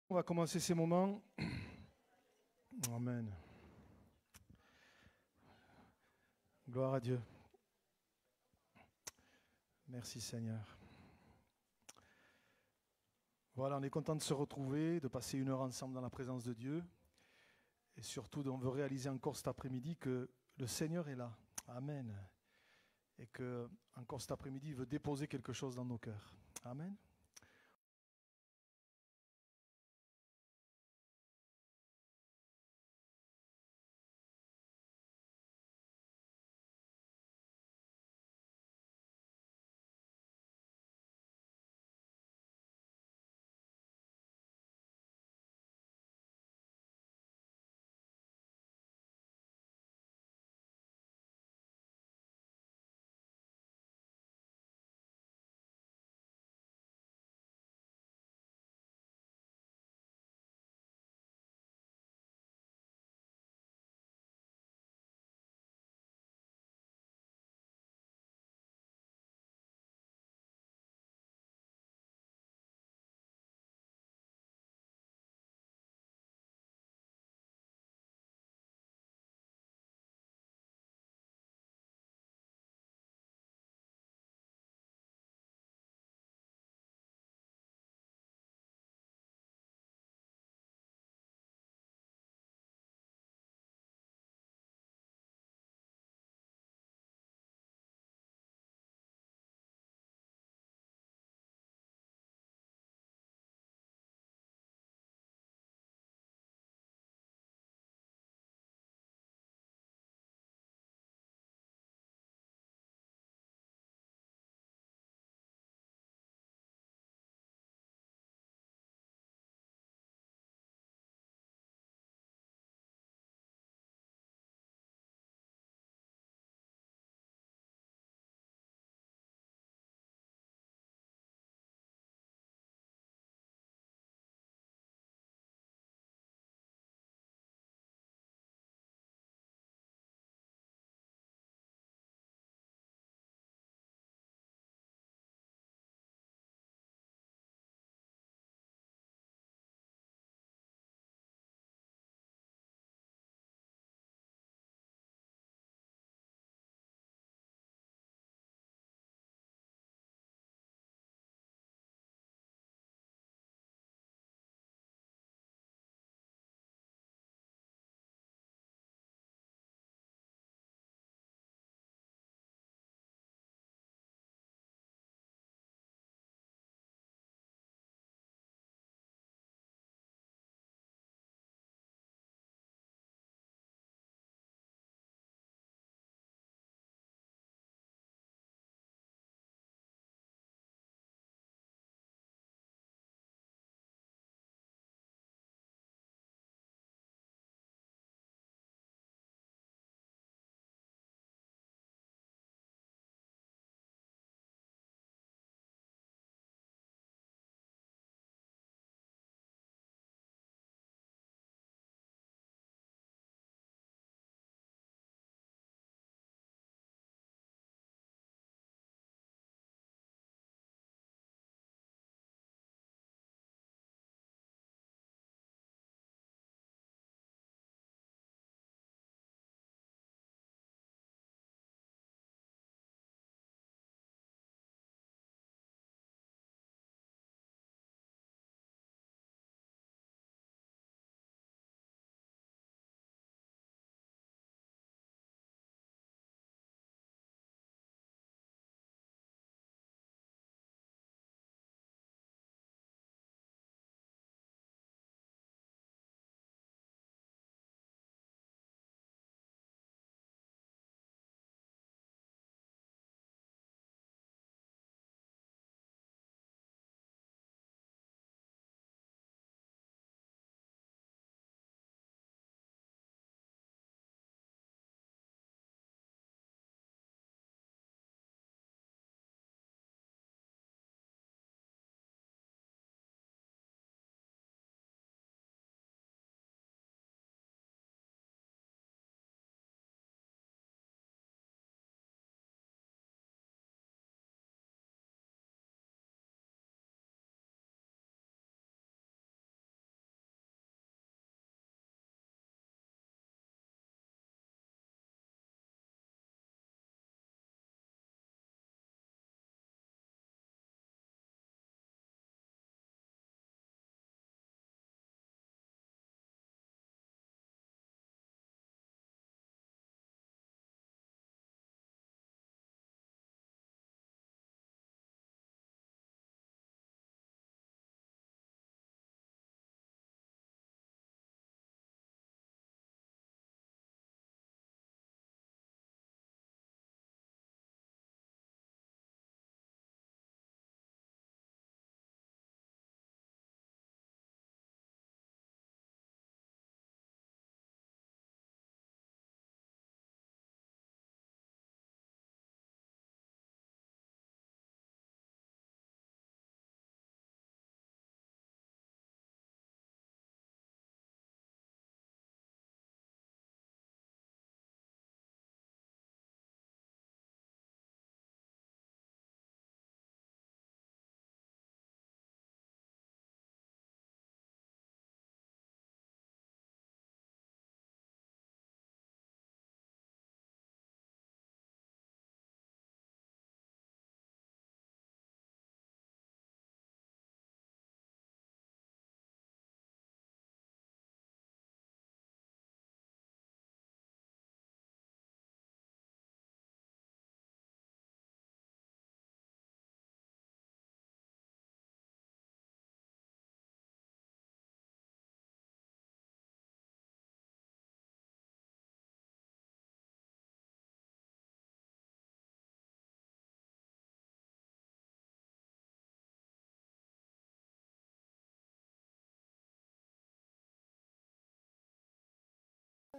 On va commencer ces moments. Amen. Gloire à Dieu. Merci Seigneur. Voilà, on est content de se retrouver, de passer une heure ensemble dans la présence de Dieu. Et surtout, on veut réaliser encore cet après-midi que le Seigneur est là. Amen. Et que encore cet après-midi, il veut déposer quelque chose dans nos cœurs. Amen.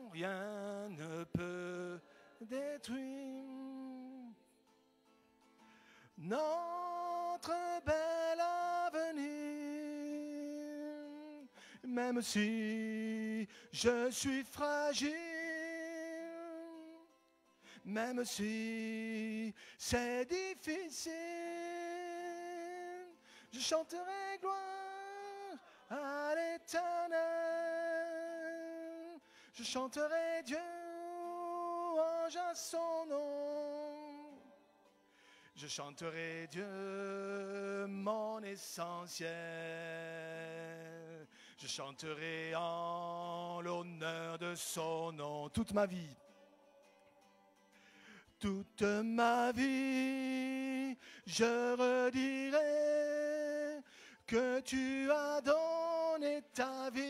rien ne peut détruire notre bel avenir, même si je suis fragile, même si c'est difficile, je chanterai gloire à l'Éternel, je chanterai Dieu, ange à son nom, je chanterai Dieu, mon essentiel, je chanterai en l'honneur de son nom toute ma vie. Toute ma vie, je redirai que tu as donné ta vie.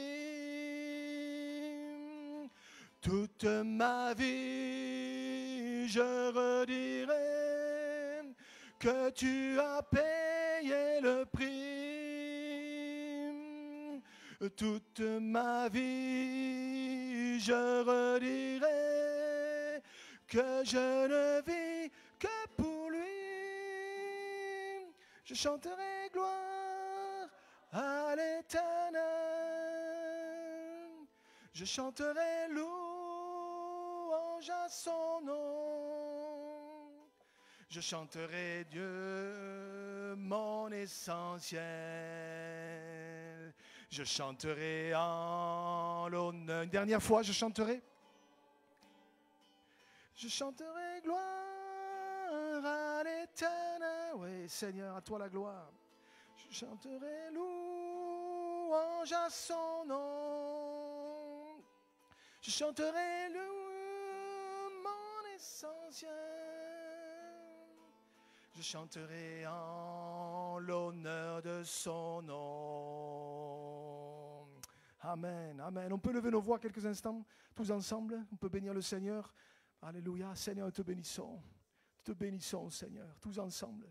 Toute ma vie, je redirai que tu as payé le prix. Toute ma vie, je redirai que je ne vis que pour lui. Je chanterai gloire à l'Éternel. Je chanterai louange à son nom. Je chanterai Dieu, mon essentiel. Je chanterai en l'honneur. Une dernière fois, je chanterai. Je chanterai gloire à l'Éternel. Oui, Seigneur, à toi la gloire. Je chanterai louange à son nom. Je chanterai mon essentiel. Je chanterai en l'honneur de son nom. Amen, amen. On peut lever nos voix quelques instants, tous ensemble. On peut bénir le Seigneur. Alléluia, Seigneur, nous te bénissons. Nous te bénissons, Seigneur, tous ensemble.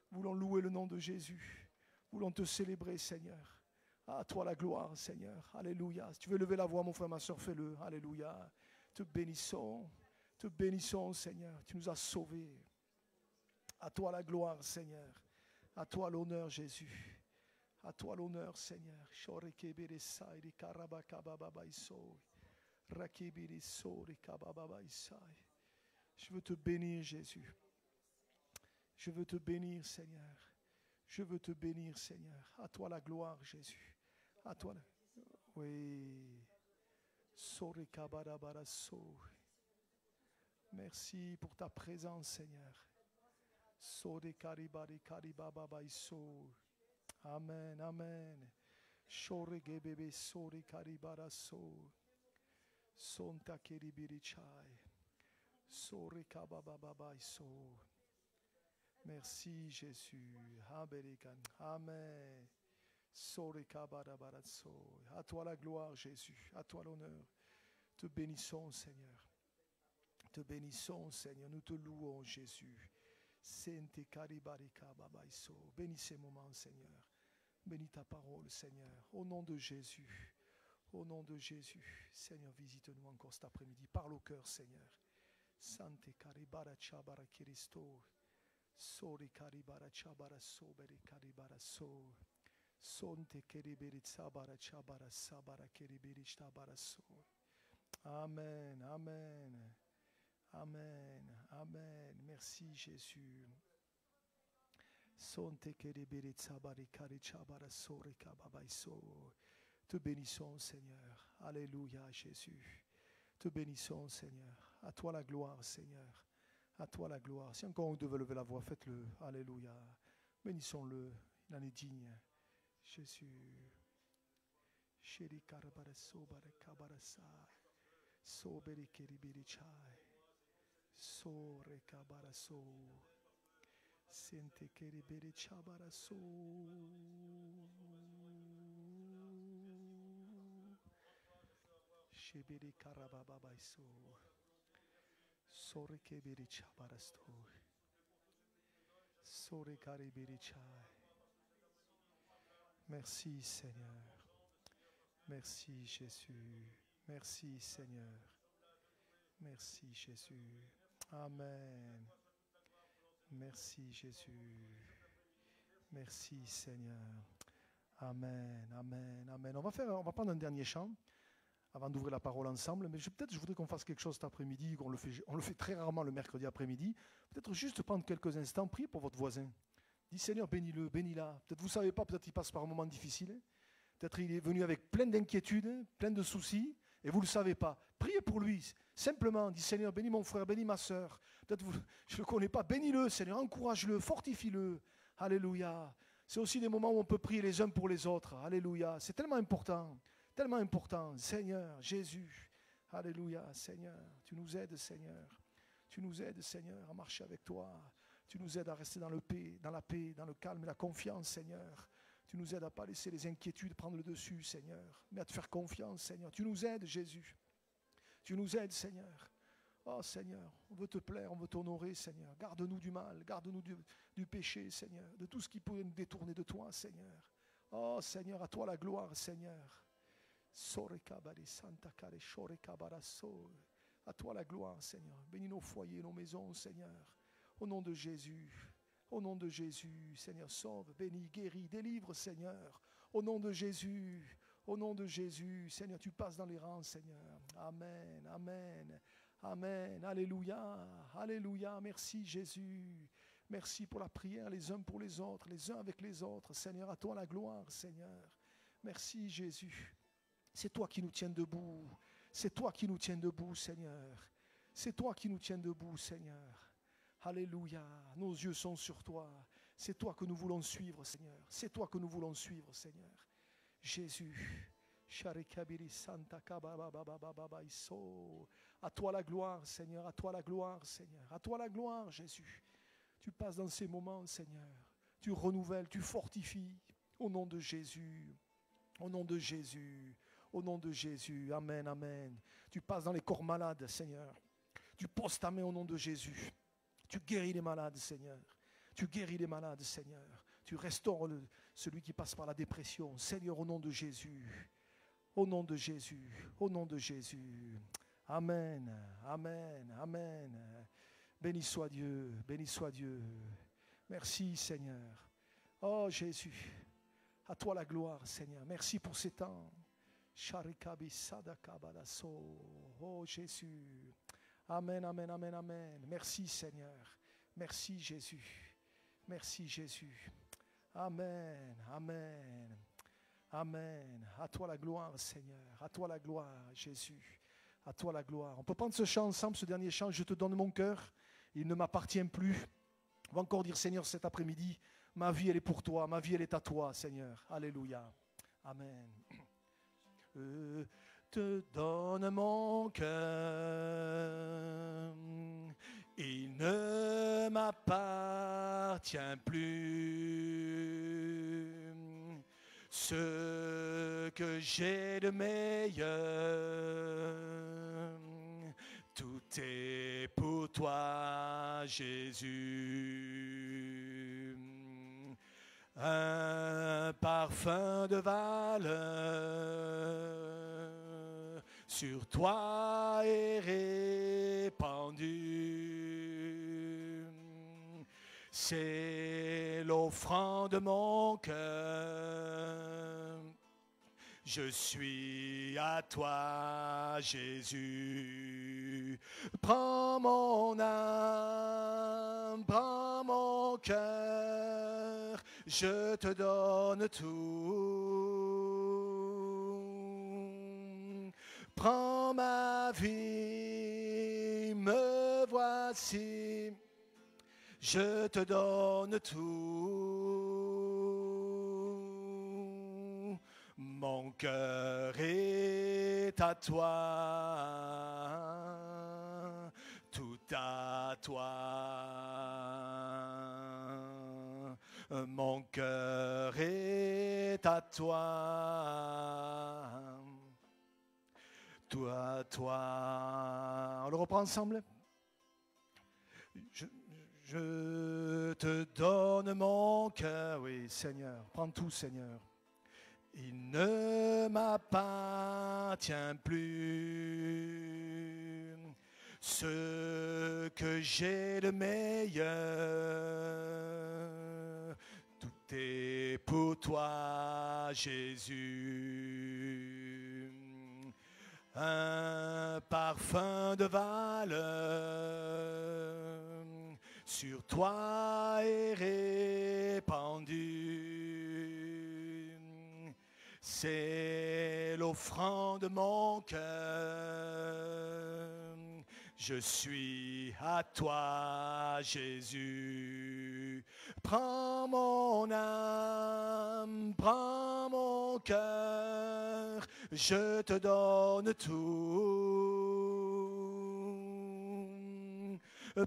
Nous voulons louer le nom de Jésus. Nous voulons te célébrer, Seigneur. À toi la gloire, Seigneur. Alléluia. Si tu veux lever la voix, mon frère, ma soeur, fais-le. Alléluia. Te bénissons, Seigneur. Tu nous as sauvés. À toi la gloire, Seigneur. À toi l'honneur, Jésus. À toi l'honneur, Seigneur. Je veux te bénir, Jésus. Je veux te bénir, Seigneur. Je veux te bénir, Seigneur. À toi la gloire, Jésus. À toi la... Oui. Merci pour ta présence, Seigneur. Amen, amen. Sonta keribirichai. Sore kabababai so. Merci Jésus. Amen. Sore kabadabaratso. À toi la gloire Jésus. À toi l'honneur. Te bénissons Seigneur. Te bénissons Seigneur. Nous te louons Jésus. Sente karibarika babaiso. Bénis ces moments Seigneur. Bénis ta parole Seigneur. Au nom de Jésus. Au nom de Jésus, Seigneur, visite-nous encore cet après-midi. Parle au cœur, Seigneur. Sante karibara chabara kiristo. Sori karibara chabara soberi karibara so. Sonte keribiri sabara chabara sabara keribiri chabara so. Amen, amen. Amen, amen. Merci Jésus. Sonte keribiri sabari kari chabara sori kababai so. Te bénissons, Seigneur. Alléluia, Jésus. Te bénissons, Seigneur. À toi la gloire, Seigneur. À toi la gloire. Si encore on devait lever la voix, faites-le. Alléluia. Bénissons-le. Il en est digne. Jésus. Sheri karabaraso barakabarasa. Soberi keribirichai. Sore kabaraso. Sente keribirichabaraso. Shibiri karababaiso. Sore kebiri chabarasto. Sore karibiri chai. Merci Seigneur. Merci Jésus. Merci Seigneur. Merci Jésus. Amen. Merci Jésus. Merci Seigneur. Amen, amen, amen. On va prendre un dernier chant avant d'ouvrir la parole ensemble, mais je voudrais qu'on fasse quelque chose cet après-midi, on le fait très rarement le mercredi après-midi. Peut-être juste prendre quelques instants, priez pour votre voisin. Dis Seigneur, bénis-le, bénis-la. Peut-être vous ne savez pas, peut-être il passe par un moment difficile. Peut-être il est venu avec plein d'inquiétudes, plein de soucis, et vous ne le savez pas. Priez pour lui, simplement. Dis Seigneur, bénis mon frère, bénis ma soeur. Peut-être je ne le connais pas, bénis-le Seigneur, encourage-le, fortifie-le. Alléluia. C'est aussi des moments où on peut prier les uns pour les autres. Alléluia. C'est tellement important. Tellement important. Seigneur, Jésus. Alléluia. Seigneur, tu nous aides, Seigneur. Tu nous aides, Seigneur, à marcher avec toi. Tu nous aides à rester dans la paix, dans le calme et la confiance, Seigneur. Tu nous aides à ne pas laisser les inquiétudes prendre le dessus, Seigneur, mais à te faire confiance, Seigneur. Tu nous aides, Jésus. Tu nous aides, Seigneur. Oh, Seigneur, on veut te plaire, on veut t'honorer, Seigneur. Garde-nous du mal, garde-nous du péché, Seigneur, de tout ce qui peut nous détourner de toi, Seigneur. Oh, Seigneur, à toi la gloire, Seigneur. À toi la gloire, Seigneur. Bénis nos foyers, nos maisons, Seigneur. Au nom de Jésus. Au nom de Jésus, Seigneur, sauve, bénis, guéris, délivre, Seigneur. Au nom de Jésus, au nom de Jésus, Seigneur, tu passes dans les rangs, Seigneur. Amen, amen, amen, alléluia, alléluia. Merci Jésus. Merci pour la prière les uns pour les autres, les uns avec les autres. Seigneur, à toi la gloire, Seigneur. Merci Jésus. C'est toi qui nous tiens debout. C'est toi qui nous tiens debout, Seigneur. C'est toi qui nous tiens debout, Seigneur. Alléluia, nos yeux sont sur toi. C'est toi que nous voulons suivre, Seigneur. C'est toi que nous voulons suivre, Seigneur. Jésus. À toi la gloire, Seigneur. À toi la gloire, Seigneur. À toi la gloire, Jésus. Tu passes dans ces moments, Seigneur. Tu renouvelles, tu fortifies. Au nom de Jésus. Au nom de Jésus. Au nom de Jésus. Amen, amen. Tu passes dans les corps malades, Seigneur. Tu poses ta main au nom de Jésus. Tu guéris les malades, Seigneur. Tu guéris les malades, Seigneur. Tu restaures celui qui passe par la dépression. Seigneur, au nom de Jésus. Au nom de Jésus. Au nom de Jésus. Amen. Amen. Amen. Béni soit Dieu. Béni soit Dieu. Merci, Seigneur. Oh, Jésus. À toi la gloire, Seigneur. Merci pour ces temps. Oh, Jésus. Amen, amen, amen, amen. Merci Seigneur. Merci Jésus. Merci Jésus. Amen, amen, amen. À toi la gloire Seigneur. À toi la gloire Jésus. À toi la gloire. On peut prendre ce chant ensemble, ce dernier chant. Je te donne mon cœur. Il ne m'appartient plus. On va encore dire Seigneur cet après-midi. Ma vie elle est pour toi. Ma vie elle est à toi Seigneur. Alléluia. Amen. Te donne mon cœur, il ne m'appartient plus. Ce que j'ai de meilleur, tout est pour toi, Jésus. Un parfum de valeur sur toi est répandu. C'est l'offrande de mon cœur. Je suis à toi, Jésus. Prends mon âme, prends mon cœur. Je te donne tout. Prends ma vie, me voici. Je te donne tout. Mon cœur est à toi. Tout à toi. Mon cœur est à toi. Tout à toi. On le reprend ensemble. Je te donne mon cœur. Oui, Seigneur. Prends tout, Seigneur. Il ne m'appartient plus. Ce que j'ai de meilleur, tout est pour toi, Jésus. Un parfum de valeur sur toi est répandu. C'est l'offrande de mon cœur. Je suis à toi, Jésus. Prends mon âme, prends mon cœur, je te donne tout.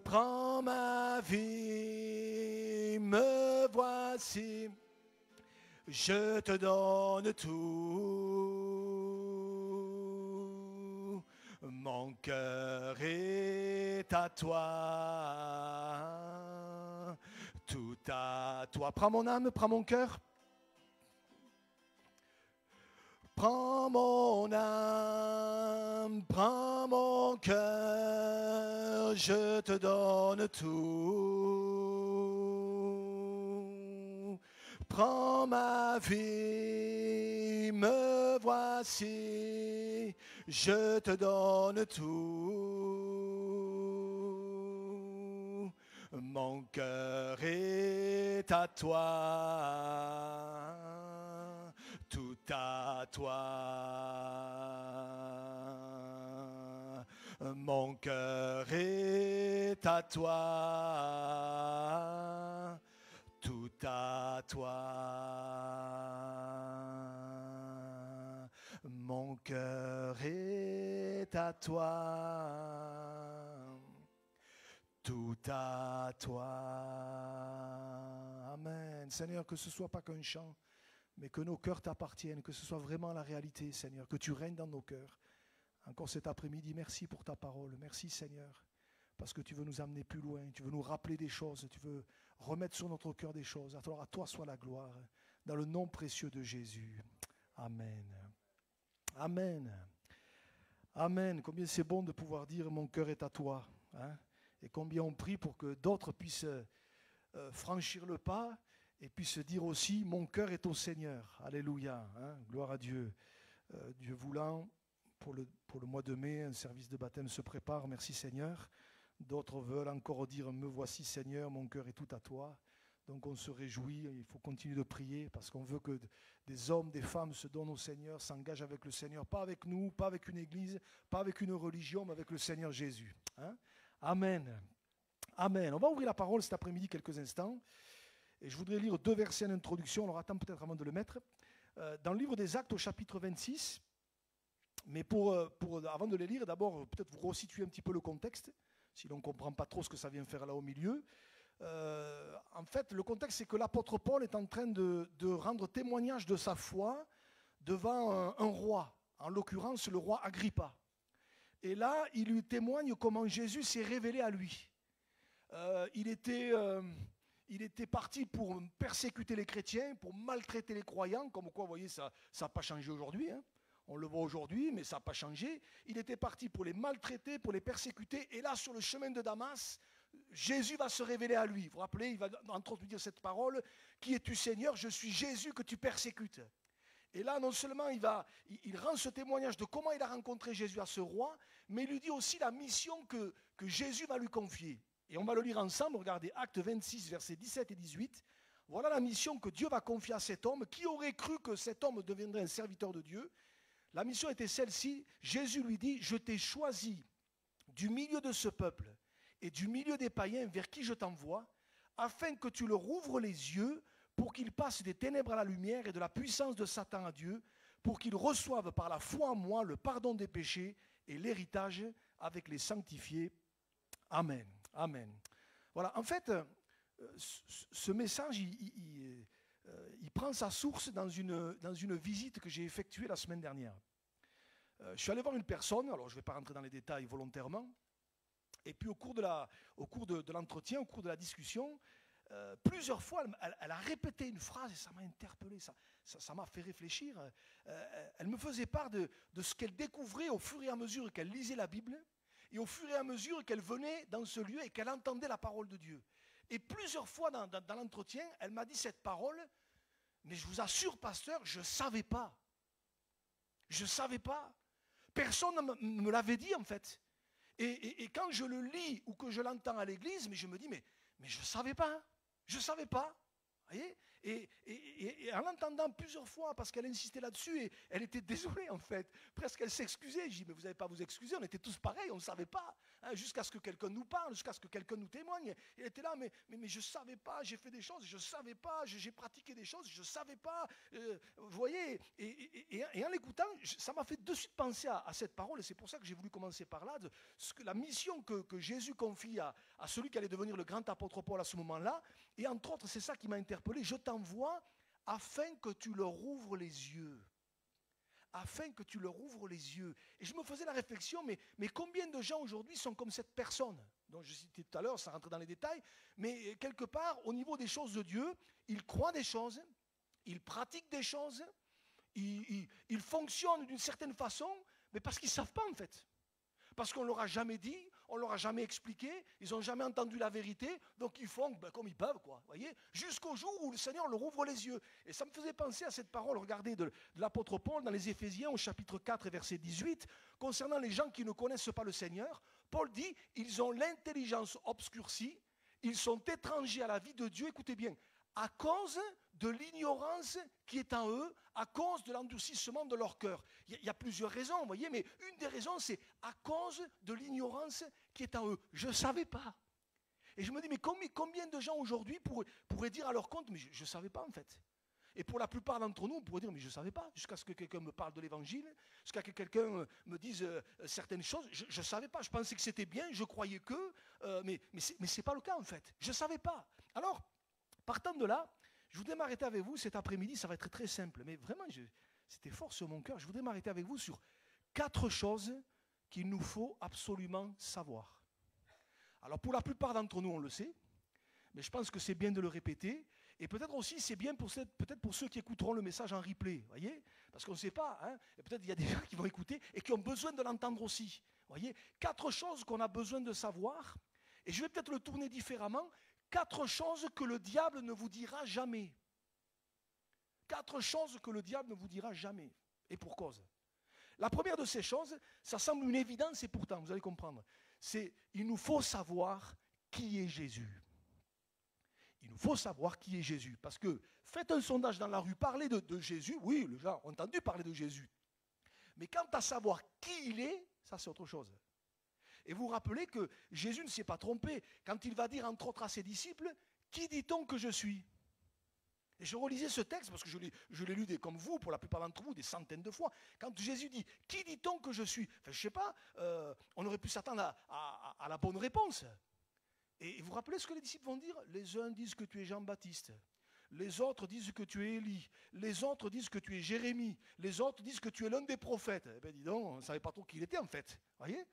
Prends ma vie, me voici, je te donne tout. Mon cœur est à toi, tout à toi. Prends mon âme, prends mon cœur. Prends mon âme, prends mon cœur, je te donne tout. Prends ma vie, me voici, je te donne tout. Mon cœur est à toi, tout à toi. Mon cœur est à toi, tout à toi. Mon cœur est à toi, tout à toi. Amen. Seigneur, que ce ne soit pas qu'un chant, mais que nos cœurs t'appartiennent, que ce soit vraiment la réalité, Seigneur, que tu règnes dans nos cœurs. Encore cet après-midi, merci pour ta parole. Merci, Seigneur, parce que tu veux nous amener plus loin, tu veux nous rappeler des choses, tu veux remettre sur notre cœur des choses. Alors à toi soit la gloire, dans le nom précieux de Jésus. Amen. Amen. Amen. Combien c'est bon de pouvoir dire « mon cœur est à toi ». Et combien on prie pour que d'autres puissent franchir le pas et puissent dire aussi « mon cœur est au Seigneur ». Alléluia. Gloire à Dieu. Dieu voulant, pour le mois de mai, un service de baptême se prépare. Merci Seigneur. D'autres veulent encore dire « me voici Seigneur, mon cœur est tout à toi ». Donc on se réjouit, il faut continuer de prier parce qu'on veut que des hommes, des femmes se donnent au Seigneur, s'engagent avec le Seigneur, pas avec nous, pas avec une église, pas avec une religion, mais avec le Seigneur Jésus. Amen. Amen. On va ouvrir la parole cet après-midi quelques instants. Et je voudrais lire 2 versets d'introduction, on leur attend peut-être avant de le mettre. Dans le livre des Actes au chapitre 26, mais avant de les lire, d'abord peut-être vous resituer un petit peu le contexte, si l'on ne comprend pas trop ce que ça vient faire là au milieu. En fait, le contexte, c'est que l'apôtre Paul est en train de rendre témoignage de sa foi devant un roi, en l'occurrence le roi Agrippa. Et là, il lui témoigne comment Jésus s'est révélé à lui. Il était parti pour persécuter les chrétiens, pour maltraiter les croyants, comme quoi, vous voyez, ça n'a pas changé aujourd'hui. On le voit aujourd'hui, mais ça n'a pas changé. Il était parti pour les maltraiter, pour les persécuter. Et là, sur le chemin de Damas, Jésus va se révéler à lui. Vous vous rappelez, il va entre autres lui dire cette parole, « Qui es-tu Seigneur? Je suis Jésus que tu persécutes. » Et là, non seulement il rend ce témoignage de comment il a rencontré Jésus à ce roi, mais il lui dit aussi la mission que Jésus va lui confier. Et on va le lire ensemble, regardez, Actes 26, versets 17 et 18. Voilà la mission que Dieu va confier à cet homme. Qui aurait cru que cet homme deviendrait un serviteur de Dieu? La mission était celle-ci. Jésus lui dit, « Je t'ai choisi du milieu de ce peuple et du milieu des païens vers qui je t'envoie, afin que tu leur ouvres les yeux pour qu'ils passent des ténèbres à la lumière et de la puissance de Satan à Dieu, pour qu'ils reçoivent par la foi en moi le pardon des péchés et l'héritage avec les sanctifiés. Amen. » Amen. Voilà, en fait, ce message, il prend sa source dans une visite que j'ai effectuée la semaine dernière. Je suis allé voir une personne, alors je ne vais pas rentrer dans les détails volontairement, et puis au cours de l'entretien, au cours de la discussion, plusieurs fois, elle a répété une phrase et ça m'a interpellé, ça m'a fait réfléchir. Elle me faisait part de ce qu'elle découvrait au fur et à mesure qu'elle lisait la Bible et au fur et à mesure qu'elle venait dans ce lieu et qu'elle entendait la parole de Dieu. Et plusieurs fois dans l'entretien, elle m'a dit cette parole, mais je vous assure, pasteur, je ne savais pas. Je ne savais pas. Personne ne me l'avait dit en fait. Et quand je le lis ou que je l'entends à l'église, mais je me dis, mais je ne savais pas. Je ne savais pas. Voyez, et en l'entendant plusieurs fois, parce qu'elle insistait là-dessus, et elle était désolée en fait, presque elle s'excusait. Je dis, mais vous n'avez pas à vous excuser, on était tous pareils, on ne savait pas, hein, jusqu'à ce que quelqu'un nous parle, jusqu'à ce que quelqu'un nous témoigne. Et elle était là, mais je ne savais pas, j'ai fait des choses, je ne savais pas, j'ai pratiqué des choses, je ne savais pas. Vous voyez, et en l'écoutant, ça m'a fait de suite penser à cette parole, et c'est pour ça que j'ai voulu commencer par là, la mission que Jésus confie à celui qui allait devenir le grand apôtre Paul à ce moment-là. Et entre autres, c'est ça qui m'a interpellé, je t'envoie afin que tu leur ouvres les yeux. Afin que tu leur ouvres les yeux. Et je me faisais la réflexion, mais combien de gens aujourd'hui sont comme cette personne dont je citais tout à l'heure, sans rentrer dans les détails, mais quelque part, au niveau des choses de Dieu, ils croient des choses, ils pratiquent des choses, ils fonctionnent d'une certaine façon, mais parce qu'ils ne savent pas en fait. Parce qu'on ne leur a jamais dit, on ne leur a jamais expliqué, ils n'ont jamais entendu la vérité, donc ils font comme ils peuvent, quoi, voyez, jusqu'au jour où le Seigneur leur ouvre les yeux. Et ça me faisait penser à cette parole, regardez, de l'apôtre Paul dans les Éphésiens au chapitre 4 et verset 18, concernant les gens qui ne connaissent pas le Seigneur. Paul dit, ils ont l'intelligence obscurcie, ils sont étrangers à la vie de Dieu, écoutez bien, à cause de l'ignorance qui est en eux, à cause de l'endurcissement de leur cœur. Il y a plusieurs raisons, vous voyez, mais une des raisons, c'est à cause de l'ignorance qui est en eux. Je ne savais pas. Et je me dis, mais combien de gens aujourd'hui pourraient dire à leur compte, mais je ne savais pas en fait. Et pour la plupart d'entre nous, on pourrait dire, mais je ne savais pas, jusqu'à ce que quelqu'un me parle de l'évangile, jusqu'à ce que quelqu'un me dise certaines choses, je ne savais pas, je pensais que c'était bien, je croyais que, mais ce n'est pas le cas en fait. Je ne savais pas. Alors, partant de là, je voudrais m'arrêter avec vous cet après-midi, ça va être très simple, mais vraiment, c'était fort sur mon cœur. Je voudrais m'arrêter avec vous sur 4 choses qu'il nous faut absolument savoir. Alors pour la plupart d'entre nous, on le sait, mais je pense que c'est bien de le répéter, et peut-être aussi c'est bien peut-être pour ceux qui écouteront le message en replay, voyez, parce qu'on ne sait pas, hein, et peut-être il y a des gens qui vont écouter et qui ont besoin de l'entendre aussi. Voyez, 4 choses qu'on a besoin de savoir, et je vais peut-être le tourner différemment. 4 choses que le diable ne vous dira jamais. 4 choses que le diable ne vous dira jamais. Et pour cause. La première de ces choses, ça semble une évidence et pourtant, vous allez comprendre, c'est il nous faut savoir qui est Jésus. Il nous faut savoir qui est Jésus. Parce que faites un sondage dans la rue, parlez de Jésus, oui, les gens ont entendu parler de Jésus. Mais quant à savoir qui il est, ça c'est autre chose. Et vous vous rappelez que Jésus ne s'est pas trompé quand il va dire entre autres à ses disciples, qui dit-on que je suis? Et je relisais ce texte parce que je l'ai lu comme vous, pour la plupart d'entre vous, des centaines de fois. Quand Jésus dit, qui dit-on que je suis? Enfin, je ne sais pas, on aurait pu s'attendre à la bonne réponse. Et vous vous rappelez ce que les disciples vont dire? Les uns disent que tu es Jean-Baptiste. Les autres disent que tu es Élie. Les autres disent que tu es Jérémie. Les autres disent que tu es l'un des prophètes. Eh bien, dis donc, on ne savait pas trop qui il était en fait. Voyez?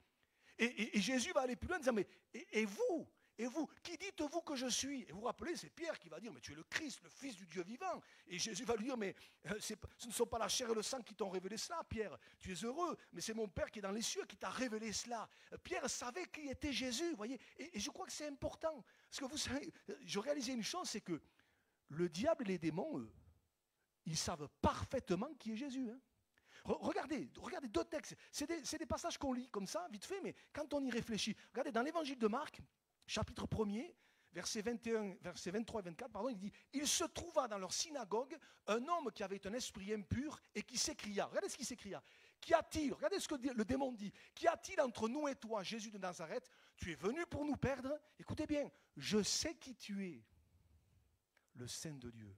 Et Jésus va aller plus loin en disant, mais et vous? Et vous, qui dites-vous que je suis? Et vous vous rappelez, c'est Pierre qui va dire, mais tu es le Christ, le Fils du Dieu vivant. Et Jésus va lui dire, mais ce ne sont pas la chair et le sang qui t'ont révélé cela, Pierre. Tu es heureux, mais c'est mon Père qui est dans les cieux qui t'a révélé cela. Pierre savait qui était Jésus, vous voyez. Et je crois que c'est important. Parce que vous savez, je réalisais une chose, c'est que le diable et les démons, eux, ils savent parfaitement qui est Jésus, hein. Regardez 2 textes. C'est des passages qu'on lit comme ça, vite fait, mais quand on y réfléchit. Regardez, dans l'évangile de Marc, chapitre 1er, versets 23 et 24, pardon, il dit, il se trouva dans leur synagogue un homme qui avait un esprit impur et qui s'écria. Regardez ce qu'il s'écria. Qu'y a-t-il? Regardez ce que le démon dit. Qu'y a-t-il entre nous et toi, Jésus de Nazareth? Tu es venu pour nous perdre? Écoutez bien, je sais qui tu es, le Saint de Dieu.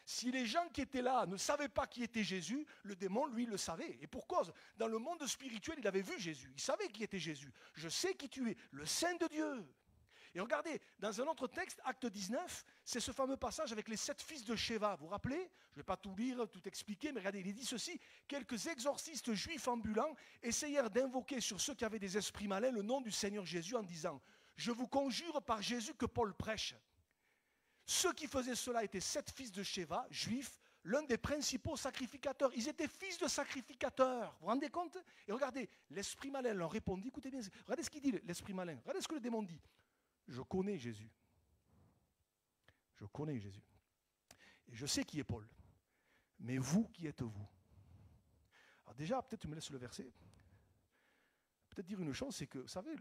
Si les gens qui étaient là ne savaient pas qui était Jésus, le démon, lui, le savait. Et pour cause, dans le monde spirituel, il avait vu Jésus. Il savait qui était Jésus. Je sais qui tu es, le Saint de Dieu. Et regardez, dans un autre texte, Acte 19, c'est ce fameux passage avec les 7 fils de Sheva. Vous vous rappelez? Je ne vais pas tout lire, tout expliquer, mais regardez, il est dit ceci. Quelques exorcistes juifs ambulants essayèrent d'invoquer sur ceux qui avaient des esprits malins le nom du Seigneur Jésus en disant, je vous conjure par Jésus que Paul prêche. Ceux qui faisaient cela étaient 7 fils de Sheva, juifs. l'un des principaux sacrificateurs. Ils étaient fils de sacrificateurs. Vous vous rendez compte? Et regardez, l'esprit malin leur répondit. Écoutez bien, regardez ce qu'il dit, l'esprit malin. Regardez ce que le démon dit. Je connais Jésus. Je connais Jésus. Et je sais qui est Paul. Mais vous, qui êtes-vous? Alors déjà, peut-être tu me laisses le verset. Peut-être dire une chose, c'est que, vous savez,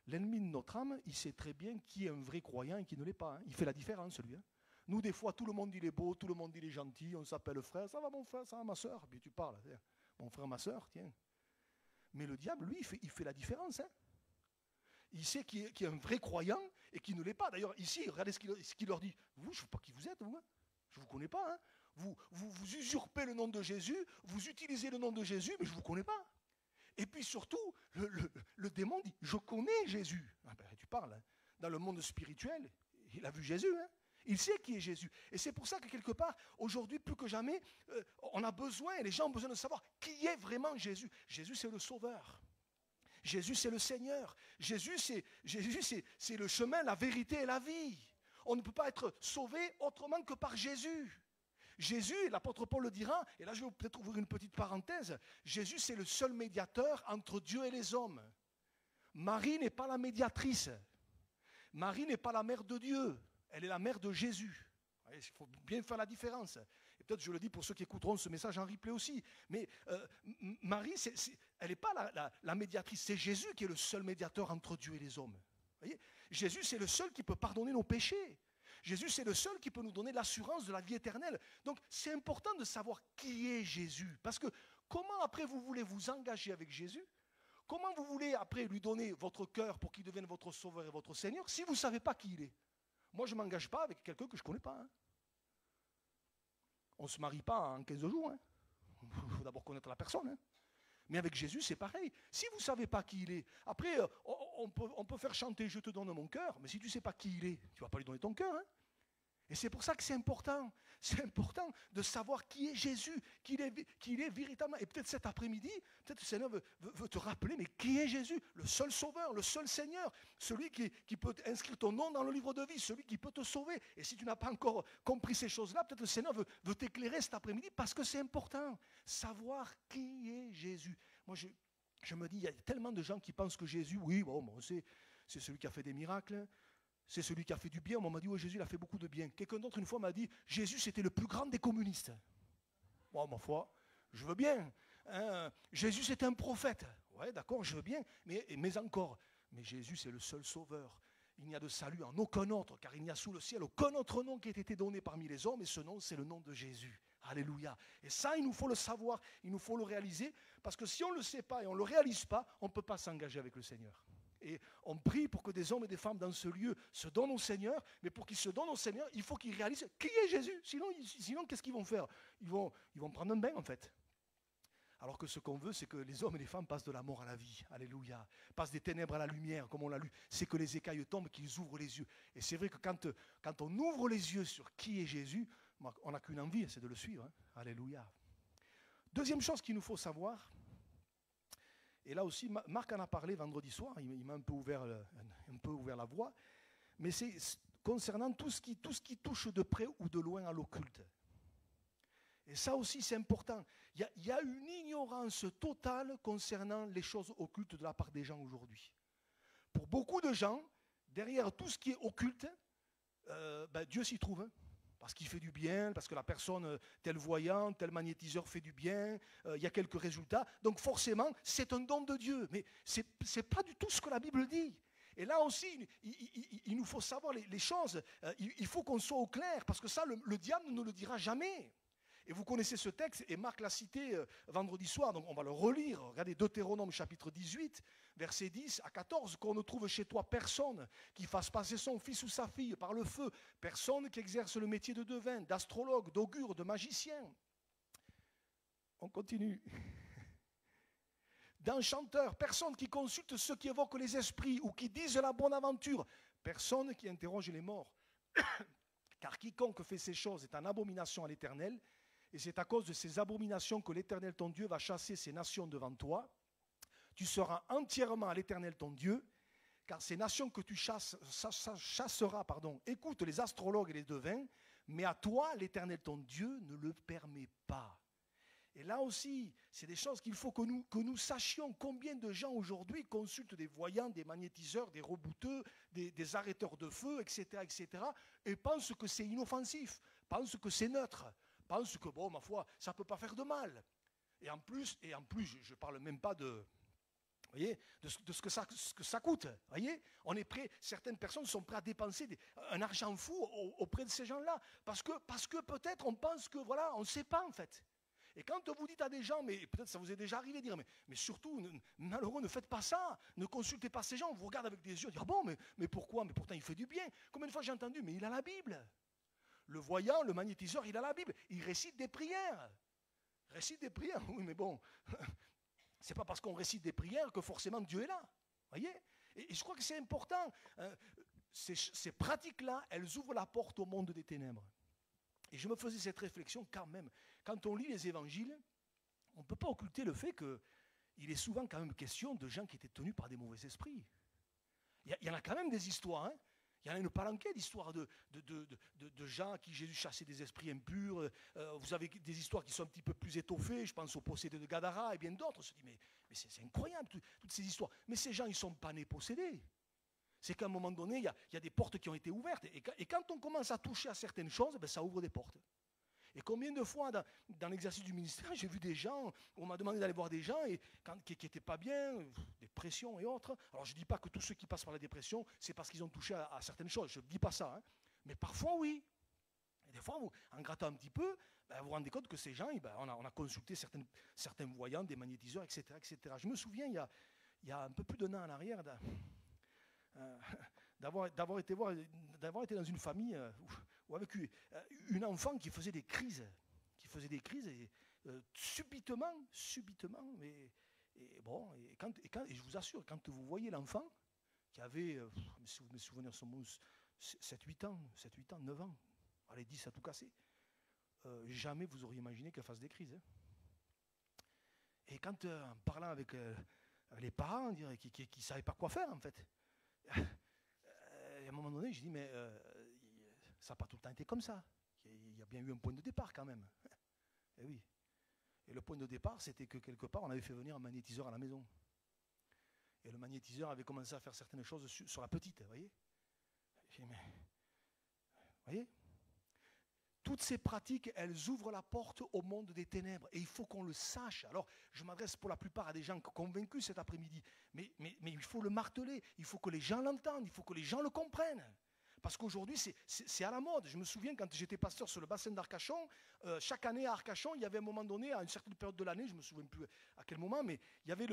l'ennemi de notre âme, il sait très bien qui est un vrai croyant et qui ne l'est pas. Hein. Il fait la différence, lui. Hein. Nous, des fois, tout le monde dit il est beau, tout le monde dit il est gentil, on s'appelle frère, ça va mon frère, ça va ma soeur. Puis tu parles, mon frère, ma soeur, tiens. Mais le diable, lui, il fait la différence. Hein. Il sait qui est un vrai croyant et qui ne l'est pas. D'ailleurs, ici, regardez ce qu'il leur dit. Vous, je ne sais pas qui vous êtes, vous. Hein. Je ne vous connais pas. Hein. Vous usurpez le nom de Jésus, vous utilisez le nom de Jésus, mais je ne vous connais pas. Et puis surtout, le démon dit, je connais Jésus. Ah ben, tu parles, hein. Dans le monde spirituel, il a vu Jésus. Hein. Il sait qui est Jésus. Et c'est pour ça que quelque part, aujourd'hui, plus que jamais, on a besoin, les gens ont besoin de savoir qui est vraiment Jésus. Jésus, c'est le Sauveur. Jésus, c'est le Seigneur. Jésus, c'est le chemin, la vérité et la vie. On ne peut pas être sauvé autrement que par Jésus. Jésus, l'apôtre Paul le dira, et là je vais peut-être ouvrir une petite parenthèse, Jésus c'est le seul médiateur entre Dieu et les hommes. Marie n'est pas la médiatrice. Marie n'est pas la mère de Dieu. Elle est la mère de Jésus. Il faut bien faire la différence. Et peut-être je le dis pour ceux qui écouteront ce message en replay aussi. Mais Marie, elle n'est pas la médiatrice. C'est Jésus qui est le seul médiateur entre Dieu et les hommes. Vous voyez, Jésus, c'est le seul qui peut pardonner nos péchés. Jésus, c'est le seul qui peut nous donner l'assurance de la vie éternelle. Donc, c'est important de savoir qui est Jésus. Parce que comment après vous voulez vous engager avec Jésus? Comment vous voulez après lui donner votre cœur pour qu'il devienne votre sauveur et votre Seigneur si vous ne savez pas qui il est? Moi, je ne m'engage pas avec quelqu'un que je ne connais pas. Hein. On ne se marie pas en 15 jours. Hein. Il faut d'abord connaître la personne. Hein. Mais avec Jésus, c'est pareil. Si vous ne savez pas qui il est, après, on peut faire chanter « Je te donne mon cœur », mais si tu ne sais pas qui il est, tu ne vas pas lui donner ton cœur. Hein. Et c'est pour ça que c'est important. C'est important de savoir qui est Jésus, qu'il est véritablement. Et peut-être cet après-midi, peut-être le Seigneur veut te rappeler, mais qui est Jésus? Le seul Sauveur, le seul Seigneur, celui qui peut inscrire ton nom dans le livre de vie, celui qui peut te sauver. Et si tu n'as pas encore compris ces choses-là, peut-être le Seigneur veut t'éclairer cet après-midi parce que c'est important. Savoir qui est Jésus. Moi, je me dis, il y a tellement de gens qui pensent que Jésus, oui, bon, c'est celui qui a fait des miracles. C'est celui qui a fait du bien. On m'a dit, oui, Jésus, il a fait beaucoup de bien. Quelqu'un d'autre, une fois, m'a dit, Jésus, c'était le plus grand des communistes. Bon, ma foi, je veux bien. Hein. Jésus, c'était un prophète. Oui, d'accord, je veux bien. Mais encore, mais Jésus, c'est le seul sauveur. Il n'y a de salut en aucun autre, car il n'y a sous le ciel aucun autre nom qui ait été donné parmi les hommes, et ce nom, c'est le nom de Jésus. Alléluia. Et ça, il nous faut le savoir, il nous faut le réaliser, parce que si on ne le sait pas et on ne le réalise pas, on ne peut pas s'engager avec le Seigneur. Et on prie pour que des hommes et des femmes dans ce lieu se donnent au Seigneur, mais pour qu'ils se donnent au Seigneur, il faut qu'ils réalisent qui est Jésus. Sinon qu'est-ce qu'ils vont faire? Ils vont prendre un bain en fait. Alors que ce qu'on veut, c'est que les hommes et les femmes passent de la mort à la vie. Alléluia. Passent des ténèbres à la lumière, comme on l'a lu. C'est que les écailles tombent, qu'ils ouvrent les yeux. Et c'est vrai que quand on ouvre les yeux sur qui est Jésus, on n'a qu'une envie, c'est de le suivre. Hein. Alléluia. Deuxième chose qu'il nous faut savoir, et là aussi, Marc en a parlé vendredi soir, il m'a un peu ouvert la voie, mais c'est concernant tout ce qui touche de près ou de loin à l'occulte. Et ça aussi, c'est important. Il y a une ignorance totale concernant les choses occultes de la part des gens aujourd'hui. Pour beaucoup de gens, derrière tout ce qui est occulte, Dieu s'y trouve. Hein. Parce qu'il fait du bien, parce que la personne, tel voyant, tel magnétiseur fait du bien, il y a quelques résultats. Donc forcément, c'est un don de Dieu. Mais ce n'est pas du tout ce que la Bible dit. Et là aussi, il nous faut savoir les choses. Il faut qu'on soit au clair, parce que ça, le diable ne nous le dira jamais. Et vous connaissez ce texte, et Marc l'a cité vendredi soir, donc on va le relire. Regardez Deutéronome chapitre 18, versets 10 à 14. Qu'on ne trouve chez toi personne qui fasse passer son fils ou sa fille par le feu, personne qui exerce le métier de devin, d'astrologue, d'augure, de magicien. On continue. D'enchanteur, personne qui consulte ceux qui évoquent les esprits ou qui disent la bonne aventure, personne qui interroge les morts. Car quiconque fait ces choses est en abomination à l'Éternel. Et c'est à cause de ces abominations que l'Éternel ton Dieu va chasser ces nations devant toi. Tu seras entièrement à l'Éternel ton Dieu, car ces nations que tu chasseras, écoutent les astrologues et les devins, Mais à toi, l'Éternel, ton Dieu, ne le permet pas. Et là aussi, c'est des choses qu'il faut que nous sachions. Combien de gens aujourd'hui consultent des voyants, des magnétiseurs, des rebouteux, des arrêteurs de feu, etc., et pensent que c'est inoffensif, pensent que c'est neutre, pensent que, bon, ma foi, ça ne peut pas faire de mal. Et en plus, je ne parle même pas de ce que ça coûte. Voyez, on est prêt, certaines personnes sont prêtes à dépenser un argent fou auprès de ces gens-là, parce que peut-être on pense que, voilà, on ne sait pas en fait. Et quand vous dites à des gens, mais peut-être ça vous est déjà arrivé de dire, mais surtout, malheureux, ne faites pas ça, ne consultez pas ces gens, on vous regarde avec des yeux, dire, ah bon, mais pourquoi? Mais pourtant il fait du bien. Combien de fois j'ai entendu, mais il a la Bible. Le voyant, le magnétiseur, il a la Bible, il récite des prières. Récite des prières, oui, mais bon, c'est pas parce qu'on récite des prières que forcément Dieu est là. Voyez? Et je crois que c'est important. Ces pratiques-là, elles ouvrent la porte au monde des ténèbres. Et je me faisais cette réflexion quand même. Quand on lit les évangiles, on ne peut pas occulter le fait qu'il est souvent quand même question de gens qui étaient tenus par des mauvais esprits. Il y en a quand même des histoires. Hein. Il y en a une palanquée d'histoires de gens à qui Jésus chassait des esprits impurs. Vous avez des histoires qui sont un petit peu plus étoffées. Je pense aux possédés de Gadara et bien d'autres. On se dit, mais c'est incroyable, toutes ces histoires. Mais ces gens, ils ne sont pas nés possédés. C'est qu'à un moment donné, il y a des portes qui ont été ouvertes. Et quand on commence à toucher à certaines choses, ben ça ouvre des portes. Et combien de fois, dans l'exercice du ministère, j'ai vu des gens, on m'a demandé d'aller voir des gens qui n'étaient pas bien, dépression et autres. Alors je ne dis pas que tous ceux qui passent par la dépression, c'est parce qu'ils ont touché à certaines choses. Je ne dis pas ça. Hein. Mais parfois, oui. Et des fois, en grattant un petit peu, ben, vous vous rendez compte que ces gens, ben, on a consulté certains voyants, des magnétiseurs, etc. Je me souviens, il y a un peu plus d'un an en arrière, d'avoir été dans une famille ou avec une enfant qui faisait des crises, et subitement, et je vous assure, quand vous voyez l'enfant qui avait, si mes souvenirs sont bons, 7-8 ans, 9 ans, allez 10 à tout casser, jamais vous auriez imaginé qu'elle fasse des crises. Hein. Et quand, en parlant avec les parents, qui ne savaient pas quoi faire en fait, à un moment donné, je dis, mais ça n'a pas tout le temps été comme ça. Il y a bien eu un point de départ quand même. Et oui. Et le point de départ, c'était que quelque part, on avait fait venir un magnétiseur à la maison. Et le magnétiseur avait commencé à faire certaines choses sur la petite, vous voyez. Je dis, mais, vous voyez, toutes ces pratiques, elles ouvrent la porte au monde des ténèbres. Et il faut qu'on le sache. Alors, je m'adresse pour la plupart à des gens convaincus cet après-midi. Mais il faut le marteler. Il faut que les gens l'entendent. Il faut que les gens le comprennent. Parce qu'aujourd'hui, c'est à la mode. Je me souviens, quand j'étais pasteur sur le bassin d'Arcachon, chaque année à Arcachon, il y avait à un moment donné, à une certaine période de l'année, je ne me souviens plus à quel moment, mais il y avait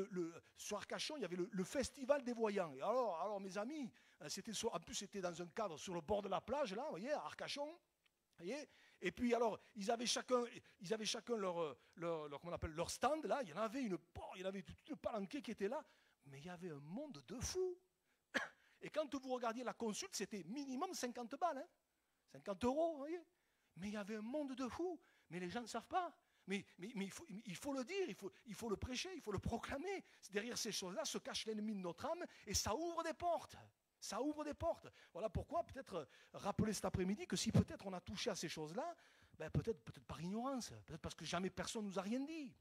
sur Arcachon, il y avait le festival des voyants. Et alors mes amis, en plus c'était dans un cadre sur le bord de la plage, là, vous voyez, à Arcachon. Voyez, et puis alors, ils avaient chacun leur stand, là, il y en avait toute une palanquée qui était là, mais il y avait un monde de fous. Et quand vous regardiez la consulte, c'était minimum 50 balles, hein, 50 euros, vous voyez. Mais il y avait un monde de fous, mais les gens ne savent pas. Mais il faut le dire, il faut le prêcher, il faut le proclamer. Derrière ces choses-là se cache l'ennemi de notre âme et ça ouvre des portes. Ça ouvre des portes. Voilà pourquoi peut-être rappeler cet après-midi que si peut-être on a touché à ces choses-là, ben peut-être par ignorance, peut-être parce que jamais personne ne nous a rien dit.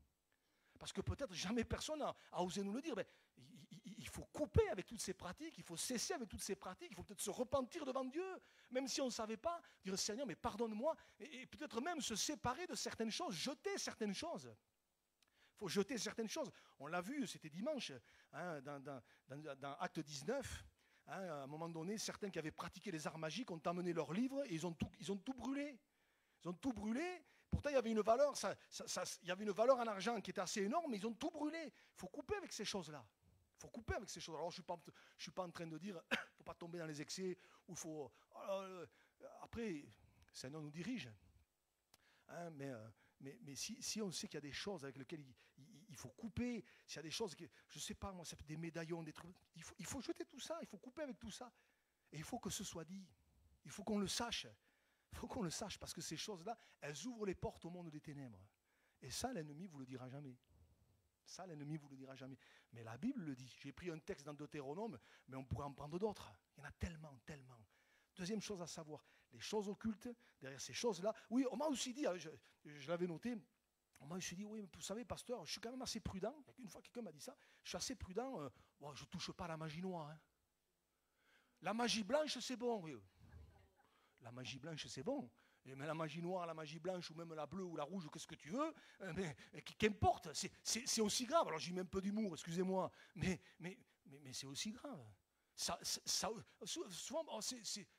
Parce que peut-être jamais personne n'a osé nous le dire. Ben, il faut couper avec toutes ces pratiques, il faut cesser avec toutes ces pratiques, il faut peut-être se repentir devant Dieu, même si on ne savait pas, dire Seigneur, mais pardonne-moi, et peut-être même se séparer de certaines choses, jeter certaines choses. Il faut jeter certaines choses. On l'a vu, c'était dimanche, hein, dans Acte 19. Hein, à un moment donné, certains qui avaient pratiqué les arts magiques ont amené leurs livres et ils ont tout brûlé. Ils ont tout brûlé. Pourtant, il y avait une valeur, il y avait une valeur en argent qui était assez énorme, mais ils ont tout brûlé. Il faut couper avec ces choses-là. Il faut couper avec ces choses. Alors, je ne suis pas en train de dire qu'il ne faut pas tomber dans les excès, ou faut. Après, le Seigneur nous dirige. Hein, mais si on sait qu'il y a des choses avec lesquelles il faut couper, s'il y a des choses, je ne sais pas moi, des médaillons, des trucs, il faut jeter tout ça, il faut couper avec tout ça. Et il faut que ce soit dit. Il faut qu'on le sache. Il faut qu'on le sache, parce que ces choses-là, elles ouvrent les portes au monde des ténèbres. Et ça, l'ennemi ne vous le dira jamais. Ça, l'ennemi ne vous le dira jamais. Mais la Bible le dit. J'ai pris un texte dans Deutéronome, mais on pourrait en prendre d'autres. Il y en a tellement, tellement. Deuxième chose à savoir, les choses occultes, derrière ces choses-là. Oui, on m'a aussi dit, je l'avais noté, on m'a aussi dit, oui, vous savez, pasteur, je suis quand même assez prudent. Une fois, quelqu'un m'a dit ça, je suis assez prudent, je ne touche pas à la magie noire. Hein. La magie blanche, c'est bon, oui. La magie blanche, c'est bon. Mais la magie noire, la magie blanche, ou même la bleue ou la rouge, ou qu'est-ce que tu veux, mais qu'importe, c'est aussi grave. Alors j'y mets un peu d'humour, excusez-moi, mais c'est aussi grave. Souvent,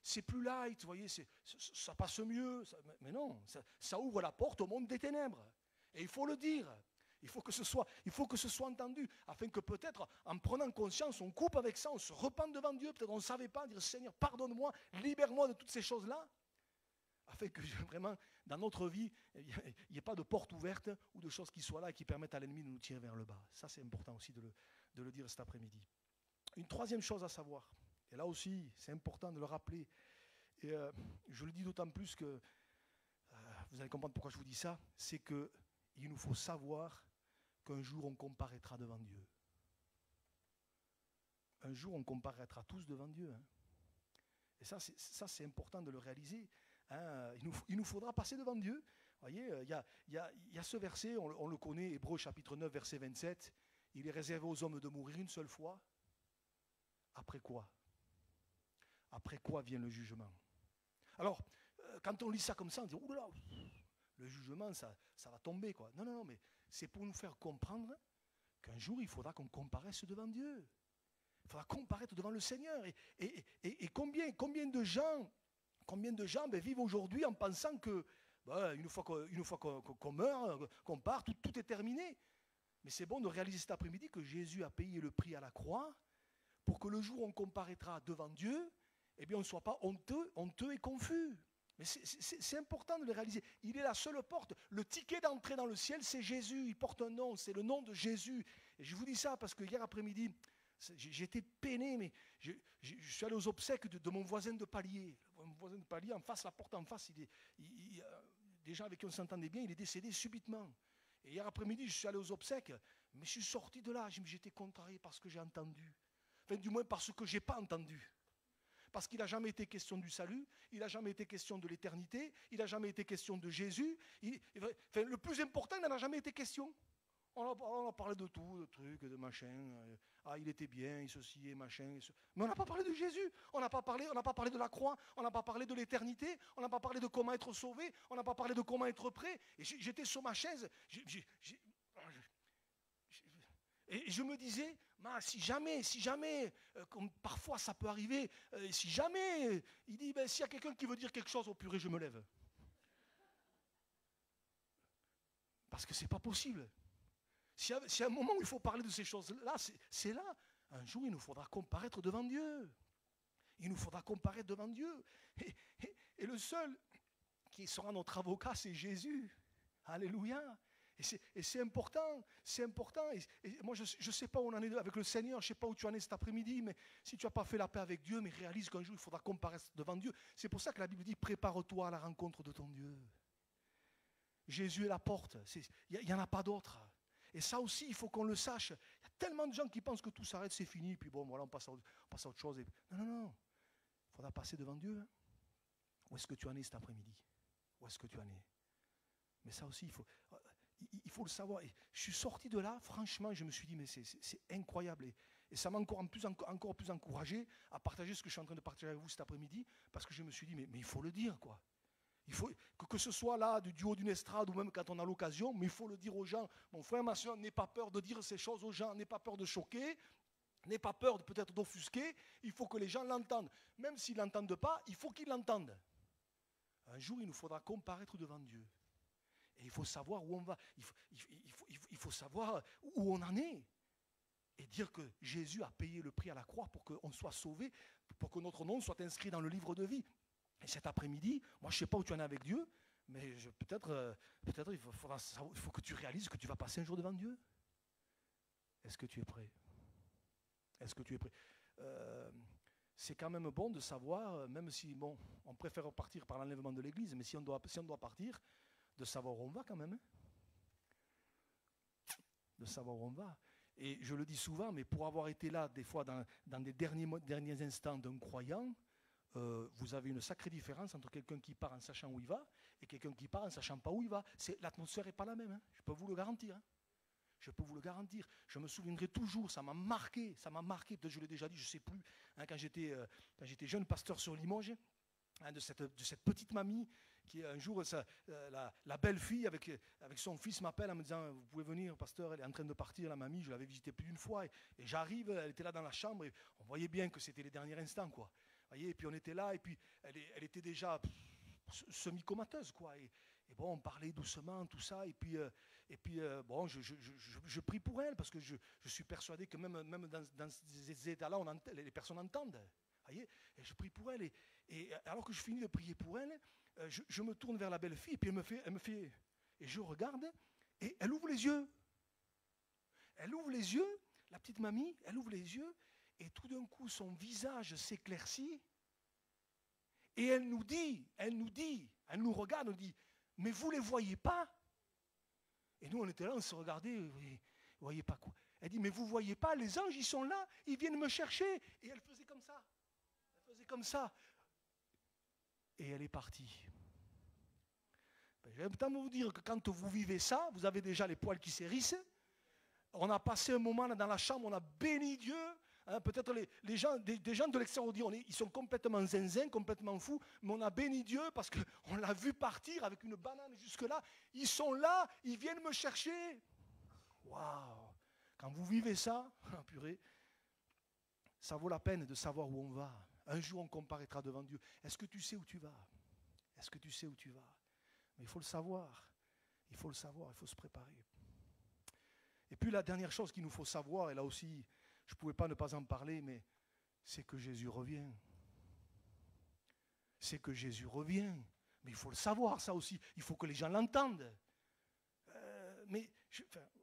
c'est plus light, vous voyez, ça passe mieux. Mais non, ça ouvre la porte au monde des ténèbres. Et il faut le dire. Il faut que ce soit entendu, afin que peut-être, en prenant conscience, on coupe avec ça, on se repent devant Dieu, peut-être on ne savait pas, dire Seigneur, pardonne-moi, libère-moi de toutes ces choses-là, afin que vraiment, dans notre vie, il n'y ait pas de porte ouverte ou de choses qui soient là et qui permettent à l'ennemi de nous tirer vers le bas. Ça, c'est important aussi de le dire cet après-midi. Une troisième chose à savoir, et là aussi, c'est important de le rappeler, et je le dis d'autant plus que, vous allez comprendre pourquoi je vous dis ça, c'est qu'il nous faut savoir qu'un jour on comparaîtra devant Dieu. Un jour on comparaîtra tous devant Dieu. Hein. Et ça, c'est important de le réaliser. Hein. Il nous faudra passer devant Dieu. Vous voyez, il y a ce verset, on le connaît, Hébreux chapitre 9, verset 27. Il est réservé aux hommes de mourir une seule fois. Après quoi? Après quoi vient le jugement? Alors, quand on lit ça comme ça, on dit, ouh là là, le jugement, ça va tomber, quoi. Non, mais c'est pour nous faire comprendre qu'un jour, il faudra qu'on comparaisse devant Dieu. Il faudra comparaître devant le Seigneur. Et combien de gens vivent aujourd'hui en pensant que, une fois qu'on meurt, qu'on part, tout est terminé. Mais c'est bon de réaliser cet après-midi que Jésus a payé le prix à la croix pour que le jour où on comparaîtra devant Dieu, eh bien, on ne soit pas honteux et confus. Mais c'est important de le réaliser. Il est la seule porte. Le ticket d'entrée dans le ciel, c'est Jésus. Il porte un nom, c'est le nom de Jésus. Et je vous dis ça parce que hier après-midi, j'étais peiné, mais je suis allé aux obsèques de mon voisin de palier. Mon voisin de palier, en face, la porte en face, des gens avec qui on s'entendait bien, il est décédé subitement. Et hier après-midi, je suis allé aux obsèques, mais je suis sorti de là. J'étais contrarié par ce que j'ai entendu. Enfin, du moins par ce que je n'ai pas entendu. Parce qu'il n'a jamais été question du salut, il n'a jamais été question de l'éternité, il n'a jamais été question de Jésus. Le plus important, il n'en a jamais été question. On a parlé de tout, de trucs, de machin. Il était bien, et ceci, et machin. Mais on n'a pas parlé de Jésus. On n'a pas parlé de la croix. On n'a pas parlé de l'éternité. On n'a pas parlé de comment être sauvé. On n'a pas parlé de comment être prêt. Et j'étais sur ma chaise. Et je me disais, si jamais, comme parfois ça peut arriver, si jamais, il dit, s'il y a quelqu'un qui veut dire quelque chose, au purée, je me lève. Parce que ce n'est pas possible. S'il y a un moment où il faut parler de ces choses-là, c'est là. Un jour, il nous faudra comparaître devant Dieu. Il nous faudra comparaître devant Dieu. Et le seul qui sera notre avocat, c'est Jésus. Alléluia. Et c'est important, c'est important. Et moi, je ne sais pas où on en est avec le Seigneur, je ne sais pas où tu en es cet après-midi, mais si tu n'as pas fait la paix avec Dieu, mais réalise qu'un jour, il faudra comparaître devant Dieu. C'est pour ça que la Bible dit, prépare-toi à la rencontre de ton Dieu. Jésus est la porte, il n'y en a pas d'autre. Et ça aussi, il faut qu'on le sache. Il y a tellement de gens qui pensent que tout s'arrête, c'est fini, puis bon, voilà, on passe à autre chose. Non. Il faudra passer devant Dieu. Hein. Où est-ce que tu en es cet après-midi? Où est-ce que tu en es? Mais ça aussi, il faut le savoir. Et je suis sorti de là, franchement, je me suis dit, mais c'est incroyable. Et ça m'a encore plus encouragé à partager ce que je suis en train de partager avec vous cet après-midi, parce que je me suis dit, mais il faut le dire, quoi. Il faut que ce soit là, du haut d'une estrade, ou même quand on a l'occasion, mais il faut le dire aux gens. Mon frère, ma soeur, n'aie pas peur de dire ces choses aux gens, n'aie pas peur de choquer, n'aie pas peur peut-être d'offusquer. Il faut que les gens l'entendent. Même s'ils ne l'entendent pas, il faut qu'ils l'entendent. Un jour, il nous faudra comparaître devant Dieu. Et il faut savoir où on va. Il faut savoir où on en est. Et dire que Jésus a payé le prix à la croix pour qu'on soit sauvé, pour que notre nom soit inscrit dans le livre de vie. Et cet après-midi, moi je ne sais pas où tu en es avec Dieu, mais peut-être il faut que tu réalises que tu vas passer un jour devant Dieu. Est-ce que tu es prêt? Est-ce que tu es prêt? C'est quand même bon de savoir, même si on préfère partir par l'enlèvement de l'Église, mais si on doit partir, de savoir où on va quand même. De savoir où on va. Et je le dis souvent, mais pour avoir été là, des fois, dans des derniers instants d'un croyant, vous avez une sacrée différence entre quelqu'un qui part en sachant où il va et quelqu'un qui part en sachant pas où il va. L'atmosphère n'est pas la même, hein. Je peux vous le garantir. Hein. Je peux vous le garantir. Je me souviendrai toujours, ça m'a marqué, peut-être je l'ai déjà dit, je ne sais plus, hein, quand j'étais jeune pasteur sur Limoges, hein, de cette petite mamie qui un jour, la belle-fille avec son fils m'appelle en me disant « Vous pouvez venir, pasteur, elle est en train de partir, la mamie, je l'avais visitée plus d'une fois. » Et j'arrive, elle était là dans la chambre et on voyait bien que c'était les derniers instants, quoi. Voyez, et puis on était là et puis elle était déjà semi-comateuse, quoi. Et bon, on parlait doucement, tout ça, et puis bon, je prie pour elle, parce que je suis persuadé que même dans ces états-là, les personnes entendent. Voyez, et je prie pour elle, et alors que je finis de prier pour elle, je me tourne vers la belle-fille, et puis elle me fait, et je regarde, et elle ouvre les yeux. Elle ouvre les yeux, la petite mamie, elle ouvre les yeux, et tout d'un coup, son visage s'éclaircit, et elle nous regarde, elle nous dit, mais vous ne les voyez pas? Et nous, on était là, on se regardait, vous ne voyez pas quoi? Elle dit, mais vous ne voyez pas, les anges, ils sont là, ils viennent me chercher. Et elle faisait comme ça. Et elle est partie. J'aime tant vous dire que quand vous vivez ça, vous avez déjà les poils qui s'hérissent. On a passé un moment là dans la chambre, on a béni Dieu. Hein, peut-être des gens de l'extérieur, ils sont complètement zinzin, complètement fous, mais on a béni Dieu parce qu'on l'a vu partir avec une banane jusque-là. Ils sont là, ils viennent me chercher. Waouh! Quand vous vivez ça, purée, ça vaut la peine de savoir où on va. Un jour, on comparaîtra devant Dieu. Est-ce que tu sais où tu vas? Est-ce que tu sais où tu vas? Mais il faut le savoir. Il faut se préparer. Et puis la dernière chose qu'il nous faut savoir, et là aussi, je ne pouvais pas ne pas en parler, mais c'est que Jésus revient. C'est que Jésus revient. Mais il faut le savoir, ça aussi. Il faut que les gens l'entendent.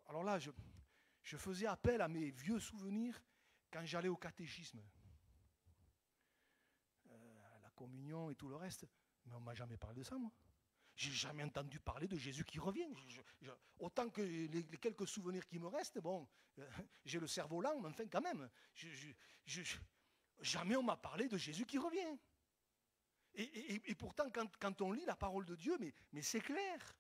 Alors là, je faisais appel à mes vieux souvenirs quand j'allais au catéchisme. La communion et tout le reste. Mais on ne m'a jamais parlé de ça, moi. J'ai jamais entendu parler de Jésus qui revient. Autant que les quelques souvenirs qui me restent, bon, j'ai le cerveau lent, mais enfin quand même. Jamais on m'a parlé de Jésus qui revient. Et pourtant, quand on lit la parole de Dieu, mais c'est clair.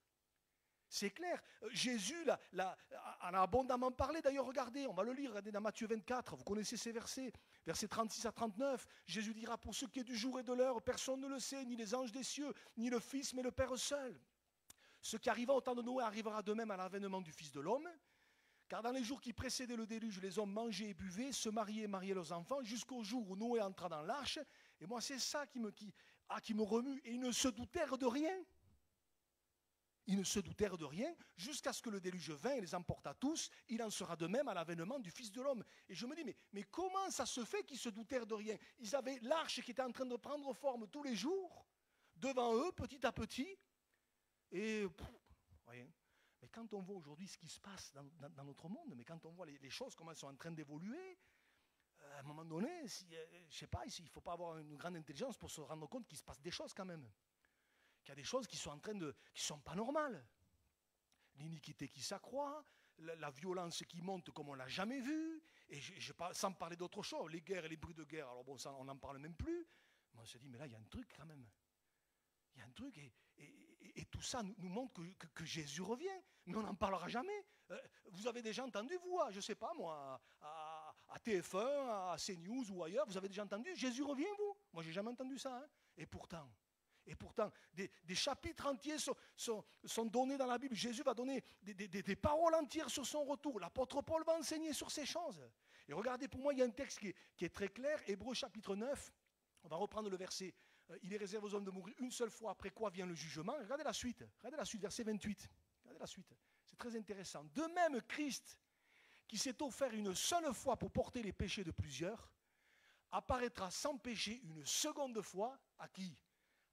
C'est clair. Jésus en a abondamment parlé. D'ailleurs, regardez, on va le lire, regardez dans Matthieu 24, vous connaissez ces versets, versets 36 à 39. Jésus dira, pour ce qui est du jour et de l'heure, personne ne le sait, ni les anges des cieux, ni le Fils, mais le Père seul. Ce qui arriva au temps de Noé arrivera de même à l'avènement du Fils de l'homme. Car dans les jours qui précédaient le déluge, les hommes mangeaient et buvaient, se mariaient et mariaient leurs enfants, jusqu'au jour où Noé entra dans l'arche. Et moi, c'est ça qui me remue. Et ils ne se doutèrent de rien. Ils ne se doutèrent de rien, jusqu'à ce que le déluge vint et les emporta tous. Il en sera de même à l'avènement du Fils de l'homme. Et je me dis, mais comment ça se fait qu'ils se doutèrent de rien? Ils avaient l'arche qui était en train de prendre forme tous les jours, devant eux, petit à petit. Et rien. Mais quand on voit aujourd'hui ce qui se passe dans notre monde, mais quand on voit les choses, comment elles sont en train d'évoluer, à un moment donné, je ne sais pas, il ne faut pas avoir une grande intelligence pour se rendre compte qu'il se passe des choses quand même. Qu'il y a des choses qui sont pas normales. L'iniquité qui s'accroît, la violence qui monte comme on ne l'a jamais vu, et sans parler d'autre chose, les guerres et les bruits de guerre, alors bon, ça, on n'en parle même plus. Mais on se dit, mais là, il y a un truc quand même. Il y a un truc, et tout ça nous montre que Jésus revient, mais on n'en parlera jamais. Vous avez déjà entendu, vous, je ne sais pas moi, à TF1, à CNews ou ailleurs, vous avez déjà entendu, Jésus revient, vous? Moi, je n'ai jamais entendu ça. Hein. Et pourtant, des chapitres entiers sont donnés dans la Bible. Jésus va donner des paroles entières sur son retour. L'apôtre Paul va enseigner sur ces choses. Et regardez, pour moi, il y a un texte qui est très clair. Hébreux chapitre 9, on va reprendre le verset. Il est réservé aux hommes de mourir une seule fois, après quoi vient le jugement. Regardez la suite, verset 28. Regardez la suite, c'est très intéressant. De même, Christ, qui s'est offert une seule fois pour porter les péchés de plusieurs, apparaîtra sans péché une seconde fois, à qui?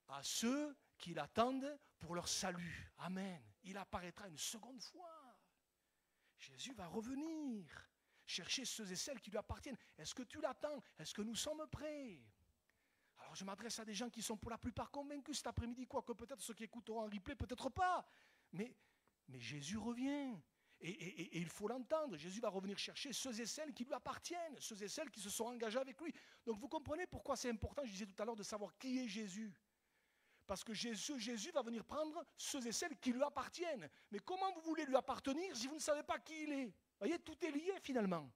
À ceux qui l'attendent pour leur salut. Amen. Il apparaîtra une seconde fois. Jésus va revenir, chercher ceux et celles qui lui appartiennent. Est-ce que tu l'attends? Est-ce que nous sommes prêts? Alors je m'adresse à des gens qui sont pour la plupart convaincus cet après-midi, quoique peut-être ceux qui écouteront en replay, peut-être pas. Mais Jésus revient. Et il faut l'entendre. Jésus va revenir chercher ceux et celles qui lui appartiennent, ceux et celles qui se sont engagés avec lui. Donc vous comprenez pourquoi c'est important, je disais tout à l'heure, de savoir qui est Jésus. Parce que Jésus va venir prendre ceux et celles qui lui appartiennent. Mais comment vous voulez lui appartenir si vous ne savez pas qui il est? Vous voyez, tout est lié finalement.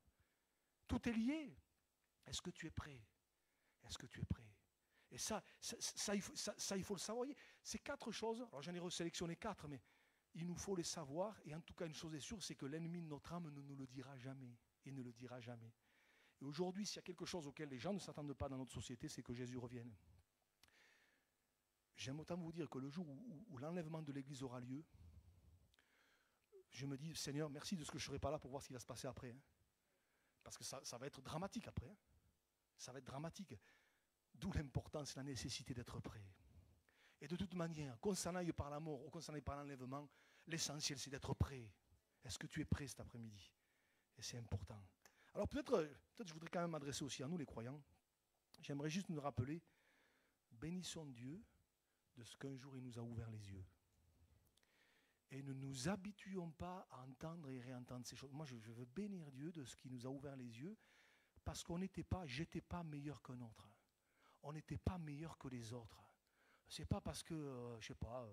Tout est lié. Est-ce que tu es prêt? Est-ce que tu es prêt? Et ça, il faut le savoir. Ces 4 choses, alors j'en ai resélectionné 4, mais il nous faut les savoir. Et en tout cas, une chose est sûre, c'est que l'ennemi de notre âme ne nous le dira jamais. Il ne le dira jamais. Et aujourd'hui, s'il y a quelque chose auquel les gens ne s'attendent pas dans notre société, c'est que Jésus revienne. J'aime autant vous dire que le jour où l'enlèvement de l'Église aura lieu, je me dis, Seigneur, merci de ce que je ne serai pas là pour voir ce qui va se passer après. Hein. Parce que ça va être dramatique après. Hein. Ça va être dramatique. D'où l'importance, la nécessité d'être prêt. Et de toute manière, qu'on s'en aille par la mort ou qu'on s'en aille par l'enlèvement, l'essentiel c'est d'être prêt. Est-ce que tu es prêt cet après-midi? Et c'est important. Alors peut-être je voudrais quand même m'adresser aussi à nous les croyants. J'aimerais juste nous rappeler, bénissons Dieu de ce qu'un jour il nous a ouvert les yeux. Et ne nous habituons pas à entendre et réentendre ces choses. Moi je veux bénir Dieu de ce qui nous a ouvert les yeux, parce j'étais pas meilleur qu'un autre. On n'était pas meilleur que les autres. C'est pas parce que, je sais pas,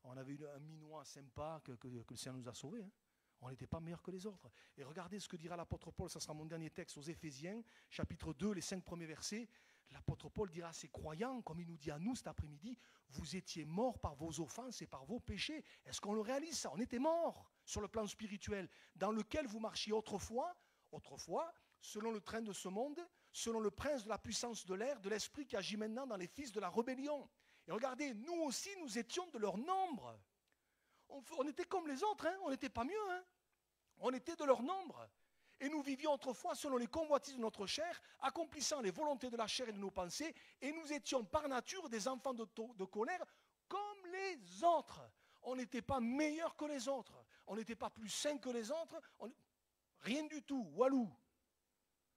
on avait un minois sympa que le Seigneur nous a sauvés. Hein. On n'était pas meilleur que les autres. Et regardez ce que dira l'apôtre Paul, ça sera mon dernier texte, aux Éphésiens, chapitre 2, les 5 premiers versets. L'apôtre Paul dira à ses croyants, comme il nous dit à nous cet après-midi, vous étiez morts par vos offenses et par vos péchés. Est-ce qu'on le réalise ça? On était morts sur le plan spirituel, dans lequel vous marchiez autrefois, selon le train de ce monde, selon le prince de la puissance de l'air, de l'esprit qui agit maintenant dans les fils de la rébellion. Et regardez, nous aussi, nous étions de leur nombre. On était comme les autres, hein, on n'était pas mieux. Hein. On était de leur nombre. Et nous vivions autrefois selon les convoitises de notre chair, accomplissant les volontés de la chair et de nos pensées, et nous étions par nature des enfants de colère comme les autres. On n'était pas meilleurs que les autres. On n'était pas plus saints que les autres. Rien du tout, walou.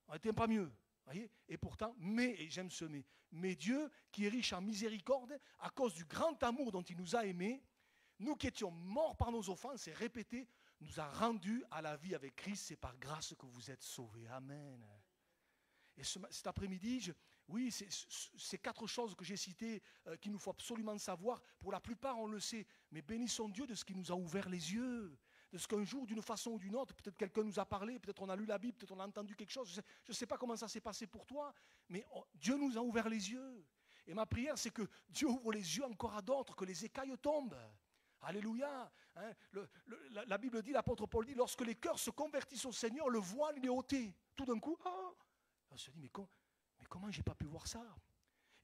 On n'était pas mieux. Voyez, et pourtant, et j'aime ce mais Dieu, qui est riche en miséricorde, à cause du grand amour dont il nous a aimés, nous qui étions morts par nos offenses, et répété, nous a rendus à la vie avec Christ. C'est par grâce que vous êtes sauvés. Amen. Et cet après-midi, ces 4 choses que j'ai citées, qu'il nous faut absolument savoir, pour la plupart on le sait, mais bénissons Dieu de ce qui nous a ouvert les yeux. De ce qu'un jour, d'une façon ou d'une autre, peut-être quelqu'un nous a parlé, peut-être on a lu la Bible, peut-être on a entendu quelque chose, je ne sais pas comment ça s'est passé pour toi, mais Dieu nous a ouvert les yeux. Et ma prière, c'est que Dieu ouvre les yeux encore à d'autres, que les écailles tombent. Alléluia. Hein, la Bible dit, l'apôtre Paul dit, lorsque les cœurs se convertissent au Seigneur, le voile il est ôté. Tout d'un coup, on se dit, mais comment j'ai pas pu voir ça?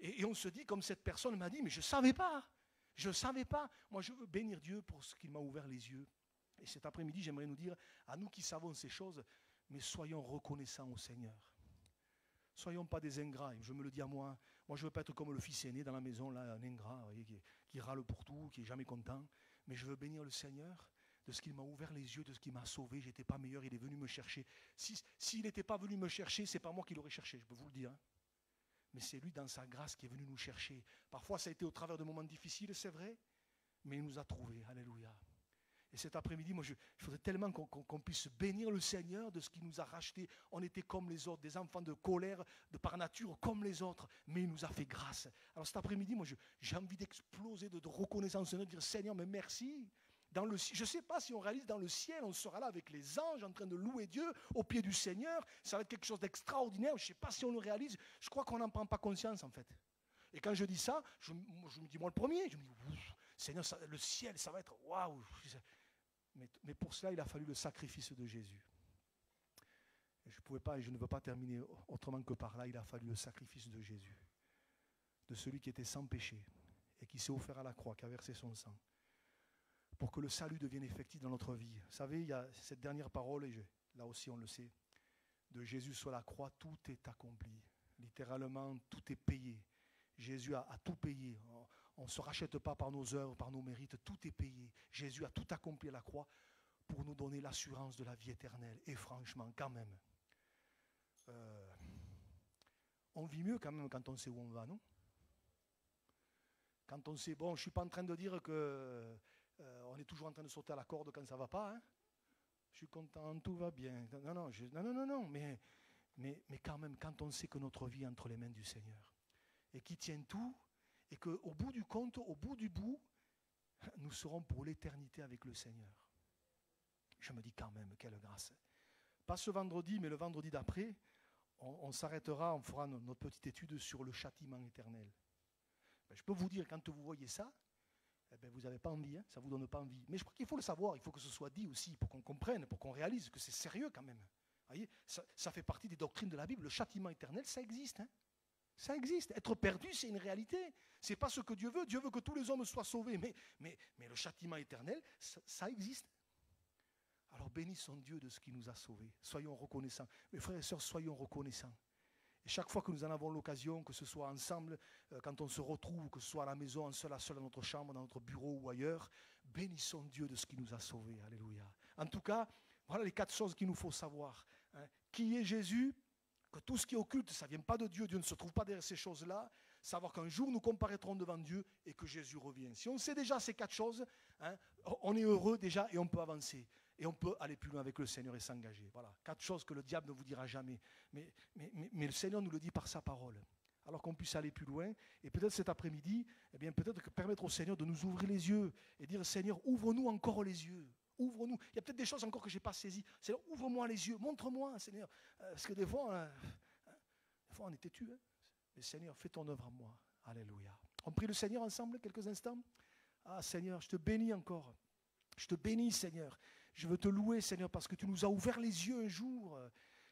Et on se dit, comme cette personne m'a dit, mais je ne savais pas. Je ne savais pas. Moi, je veux bénir Dieu pour ce qu'il m'a ouvert les yeux. Et cet après-midi, j'aimerais nous dire, à nous qui savons ces choses, mais soyons reconnaissants au Seigneur. Soyons pas des ingrats. Je me le dis à moi. Moi, je ne veux pas être comme le fils aîné dans la maison, là, un ingrat, voyez, qui râle pour tout, qui n'est jamais content. Mais je veux bénir le Seigneur de ce qu'il m'a ouvert les yeux, de ce qu'il m'a sauvé. Je n'étais pas meilleur, il est venu me chercher. S'il n'était pas venu me chercher, ce n'est pas moi qui l'aurais cherché, je peux vous le dire. Hein. Mais c'est lui, dans sa grâce, qui est venu nous chercher. Parfois, ça a été au travers de moments difficiles, c'est vrai, mais il nous a trouvés. Alléluia. Et cet après-midi, moi, je voudrais tellement qu'on puisse bénir le Seigneur de ce qu'il nous a racheté. On était comme les autres, des enfants de colère, de par nature, comme les autres. Mais il nous a fait grâce. Alors cet après-midi, moi, j'ai envie d'exploser de reconnaissance, de dire Seigneur, mais merci. Je ne sais pas si on réalise dans le ciel, on sera là avec les anges en train de louer Dieu au pied du Seigneur. Ça va être quelque chose d'extraordinaire. Je ne sais pas si on le réalise. Je crois qu'on n'en prend pas conscience, en fait. Et quand je dis ça, je me dis moi le premier. Je me dis, Seigneur, le ciel, ça va être waouh. Mais pour cela, il a fallu le sacrifice de Jésus. Et je ne veux pas terminer autrement que par là. Il a fallu le sacrifice de Jésus, de celui qui était sans péché et qui s'est offert à la croix, qui a versé son sang, pour que le salut devienne effectif dans notre vie. Vous savez, il y a cette dernière parole, et là aussi on le sait, de Jésus sur la croix, tout est accompli. Littéralement, tout est payé. Jésus a tout payé. On ne se rachète pas par nos œuvres, par nos mérites, tout est payé. Jésus a tout accompli à la croix pour nous donner l'assurance de la vie éternelle. Et franchement, quand même, on vit mieux quand même quand on sait où on va, non? Quand on sait, bon, je ne suis pas en train de dire qu'on est toujours en train de sauter à la corde quand ça ne va pas, hein? je suis content, tout va bien. Non, mais quand même, quand on sait que notre vie est entre les mains du Seigneur, et qu'il tient tout, et qu'au bout du compte, au bout du bout, nous serons pour l'éternité avec le Seigneur. Je me dis quand même, quelle grâce. Pas ce vendredi, mais le vendredi d'après, on s'arrêtera, on fera notre petite étude sur le châtiment éternel. Je peux vous dire, quand vous voyez ça, vous n'avez pas envie, ça ne vous donne pas envie. Mais je crois qu'il faut le savoir, il faut que ce soit dit aussi, pour qu'on comprenne, pour qu'on réalise que c'est sérieux quand même. Vous voyez, ça fait partie des doctrines de la Bible. Le châtiment éternel, ça existe. Ça existe. Être perdu, c'est une réalité. Ce n'est pas ce que Dieu veut. Dieu veut que tous les hommes soient sauvés. Mais le châtiment éternel, ça existe. Alors bénissons Dieu de ce qui nous a sauvés. Soyons reconnaissants. Mes frères et sœurs, soyons reconnaissants. Et chaque fois que nous en avons l'occasion, que ce soit ensemble, quand on se retrouve, que ce soit à la maison, en seul à seul dans notre chambre, dans notre bureau ou ailleurs, bénissons Dieu de ce qui nous a sauvés. Alléluia. En tout cas, voilà les 4 choses qu'il nous faut savoir. Qui est Jésus? Que tout ce qui est occulte, ça ne vient pas de Dieu. Dieu ne se trouve pas derrière ces choses-là. Savoir qu'un jour, nous comparaîtrons devant Dieu et que Jésus revient. Si on sait déjà ces 4 choses, on est heureux déjà et on peut avancer. Et on peut aller plus loin avec le Seigneur et s'engager. Voilà, 4 choses que le diable ne vous dira jamais. Mais le Seigneur nous le dit par sa parole. Alors qu'on puisse aller plus loin. Et peut-être cet après-midi, peut-être que permettre au Seigneur de nous ouvrir les yeux et dire, Seigneur, ouvre-nous encore les yeux. Ouvre-nous. Il y a peut-être des choses encore que je n'ai pas saisies. Seigneur, ouvre-moi les yeux. Montre-moi, Seigneur. Parce que des fois, on est têtu. Mais Seigneur, fais ton œuvre en moi. Alléluia. On prie le Seigneur ensemble quelques instants. Ah Seigneur, je te bénis encore. Je te bénis, Seigneur. Je veux te louer, Seigneur, parce que tu nous as ouvert les yeux un jour.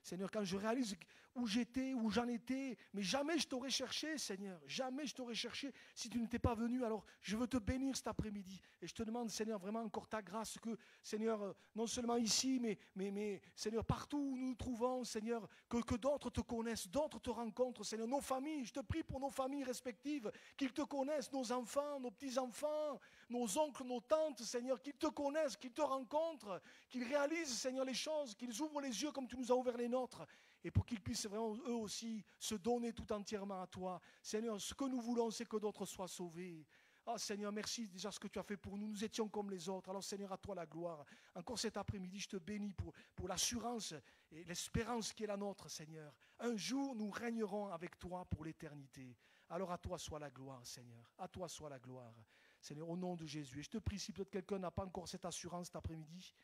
Seigneur, quand je réalise où j'étais, où j'en étais, mais jamais je t'aurais cherché, Seigneur. Jamais je t'aurais cherché si tu n'étais pas venu. Alors, je veux te bénir cet après-midi. Et je te demande, Seigneur, vraiment encore ta grâce, que, Seigneur, non seulement ici, mais Seigneur, partout où nous nous trouvons, Seigneur, que d'autres te connaissent, d'autres te rencontrent, Seigneur. Nos familles, je te prie pour nos familles respectives, qu'ils te connaissent, nos enfants, nos petits-enfants, nos oncles, nos tantes, Seigneur, qu'ils te connaissent, qu'ils te rencontrent, qu'ils réalisent, Seigneur, les choses, qu'ils ouvrent les yeux comme tu nous as ouvert les nôtres, et pour qu'ils puissent vraiment, eux aussi, se donner tout entièrement à toi. Seigneur, ce que nous voulons, c'est que d'autres soient sauvés. Ah Seigneur, merci déjà ce que tu as fait pour nous. Nous étions comme les autres. Alors Seigneur, à toi la gloire. Encore cet après-midi, je te bénis pour l'assurance et l'espérance qui est la nôtre, Seigneur. Un jour, nous régnerons avec toi pour l'éternité. Alors à toi soit la gloire, Seigneur. À toi soit la gloire. Seigneur, au nom de Jésus. Et je te prie, si peut-être quelqu'un n'a pas encore cette assurance cet après-midi,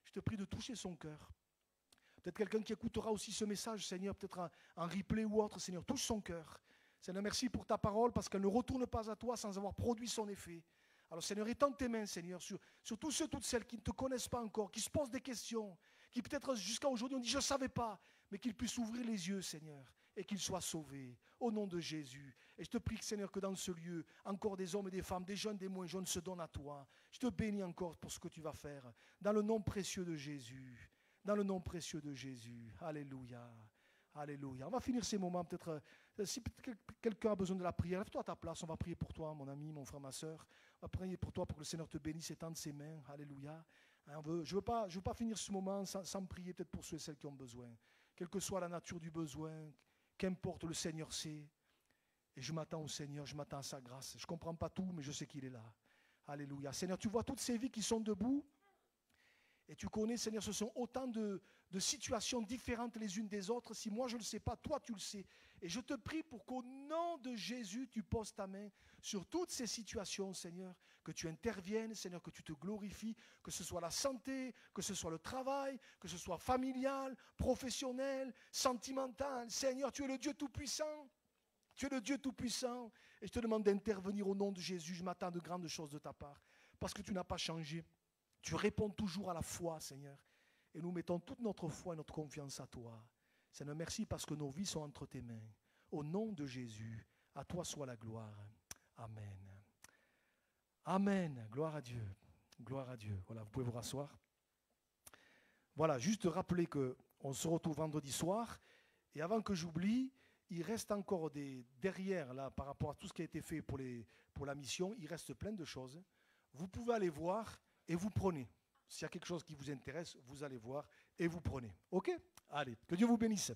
je te prie de toucher son cœur. Peut-être quelqu'un qui écoutera aussi ce message, Seigneur, peut-être en replay ou autre, Seigneur, touche son cœur. Seigneur, merci pour ta parole, parce qu'elle ne retourne pas à toi sans avoir produit son effet. Alors Seigneur, étends tes mains, Seigneur, sur tous ceux, toutes celles qui ne te connaissent pas encore, qui se posent des questions, qui peut-être jusqu'à aujourd'hui ont dit, je ne savais pas, mais qu'ils puissent ouvrir les yeux, Seigneur, et qu'ils soient sauvés, au nom de Jésus. Et je te prie, Seigneur, que dans ce lieu, encore des hommes et des femmes, des jeunes, des moins jeunes se donnent à toi. Je te bénis encore pour ce que tu vas faire, dans le nom précieux de Jésus. Dans le nom précieux de Jésus. Alléluia. Alléluia. On va finir ces moments. Peut-être, si quelqu'un a besoin de la prière, lève-toi à ta place. On va prier pour toi, mon ami, mon frère, ma soeur. On va prier pour toi pour que le Seigneur te bénisse et tende ses mains. Alléluia. Je veux pas finir ce moment sans prier peut-être pour ceux et celles qui ont besoin. Quelle que soit la nature du besoin, qu'importe, le Seigneur sait. Et je m'attends au Seigneur, je m'attends à sa grâce. Je ne comprends pas tout, mais je sais qu'il est là. Alléluia. Seigneur, tu vois toutes ces vies qui sont debout. Et tu connais, Seigneur, ce sont autant de situations différentes les unes des autres. Si moi je ne le sais pas, toi tu le sais. Et je te prie pour qu'au nom de Jésus, tu poses ta main sur toutes ces situations, Seigneur. Que tu interviennes, Seigneur, que tu te glorifies. Que ce soit la santé, que ce soit le travail, que ce soit familial, professionnel, sentimental. Seigneur, tu es le Dieu Tout-Puissant. Tu es le Dieu Tout-Puissant. Et je te demande d'intervenir au nom de Jésus. Je m'attends de grandes choses de ta part. Parce que tu n'as pas changé. Tu réponds toujours à la foi, Seigneur. Et nous mettons toute notre foi et notre confiance à toi. Seigneur, merci parce que nos vies sont entre tes mains. Au nom de Jésus, à toi soit la gloire. Amen. Amen. Gloire à Dieu. Gloire à Dieu. Voilà, vous pouvez vous rasseoir. Voilà, juste rappeler qu'on se retrouve vendredi soir. Et avant que j'oublie, il reste encore derrière, là, par rapport à tout ce qui a été fait pour la mission, il reste plein de choses. Vous pouvez aller voir. Et vous prenez. S'il y a quelque chose qui vous intéresse, vous allez voir et vous prenez. OK ? Allez, que Dieu vous bénisse.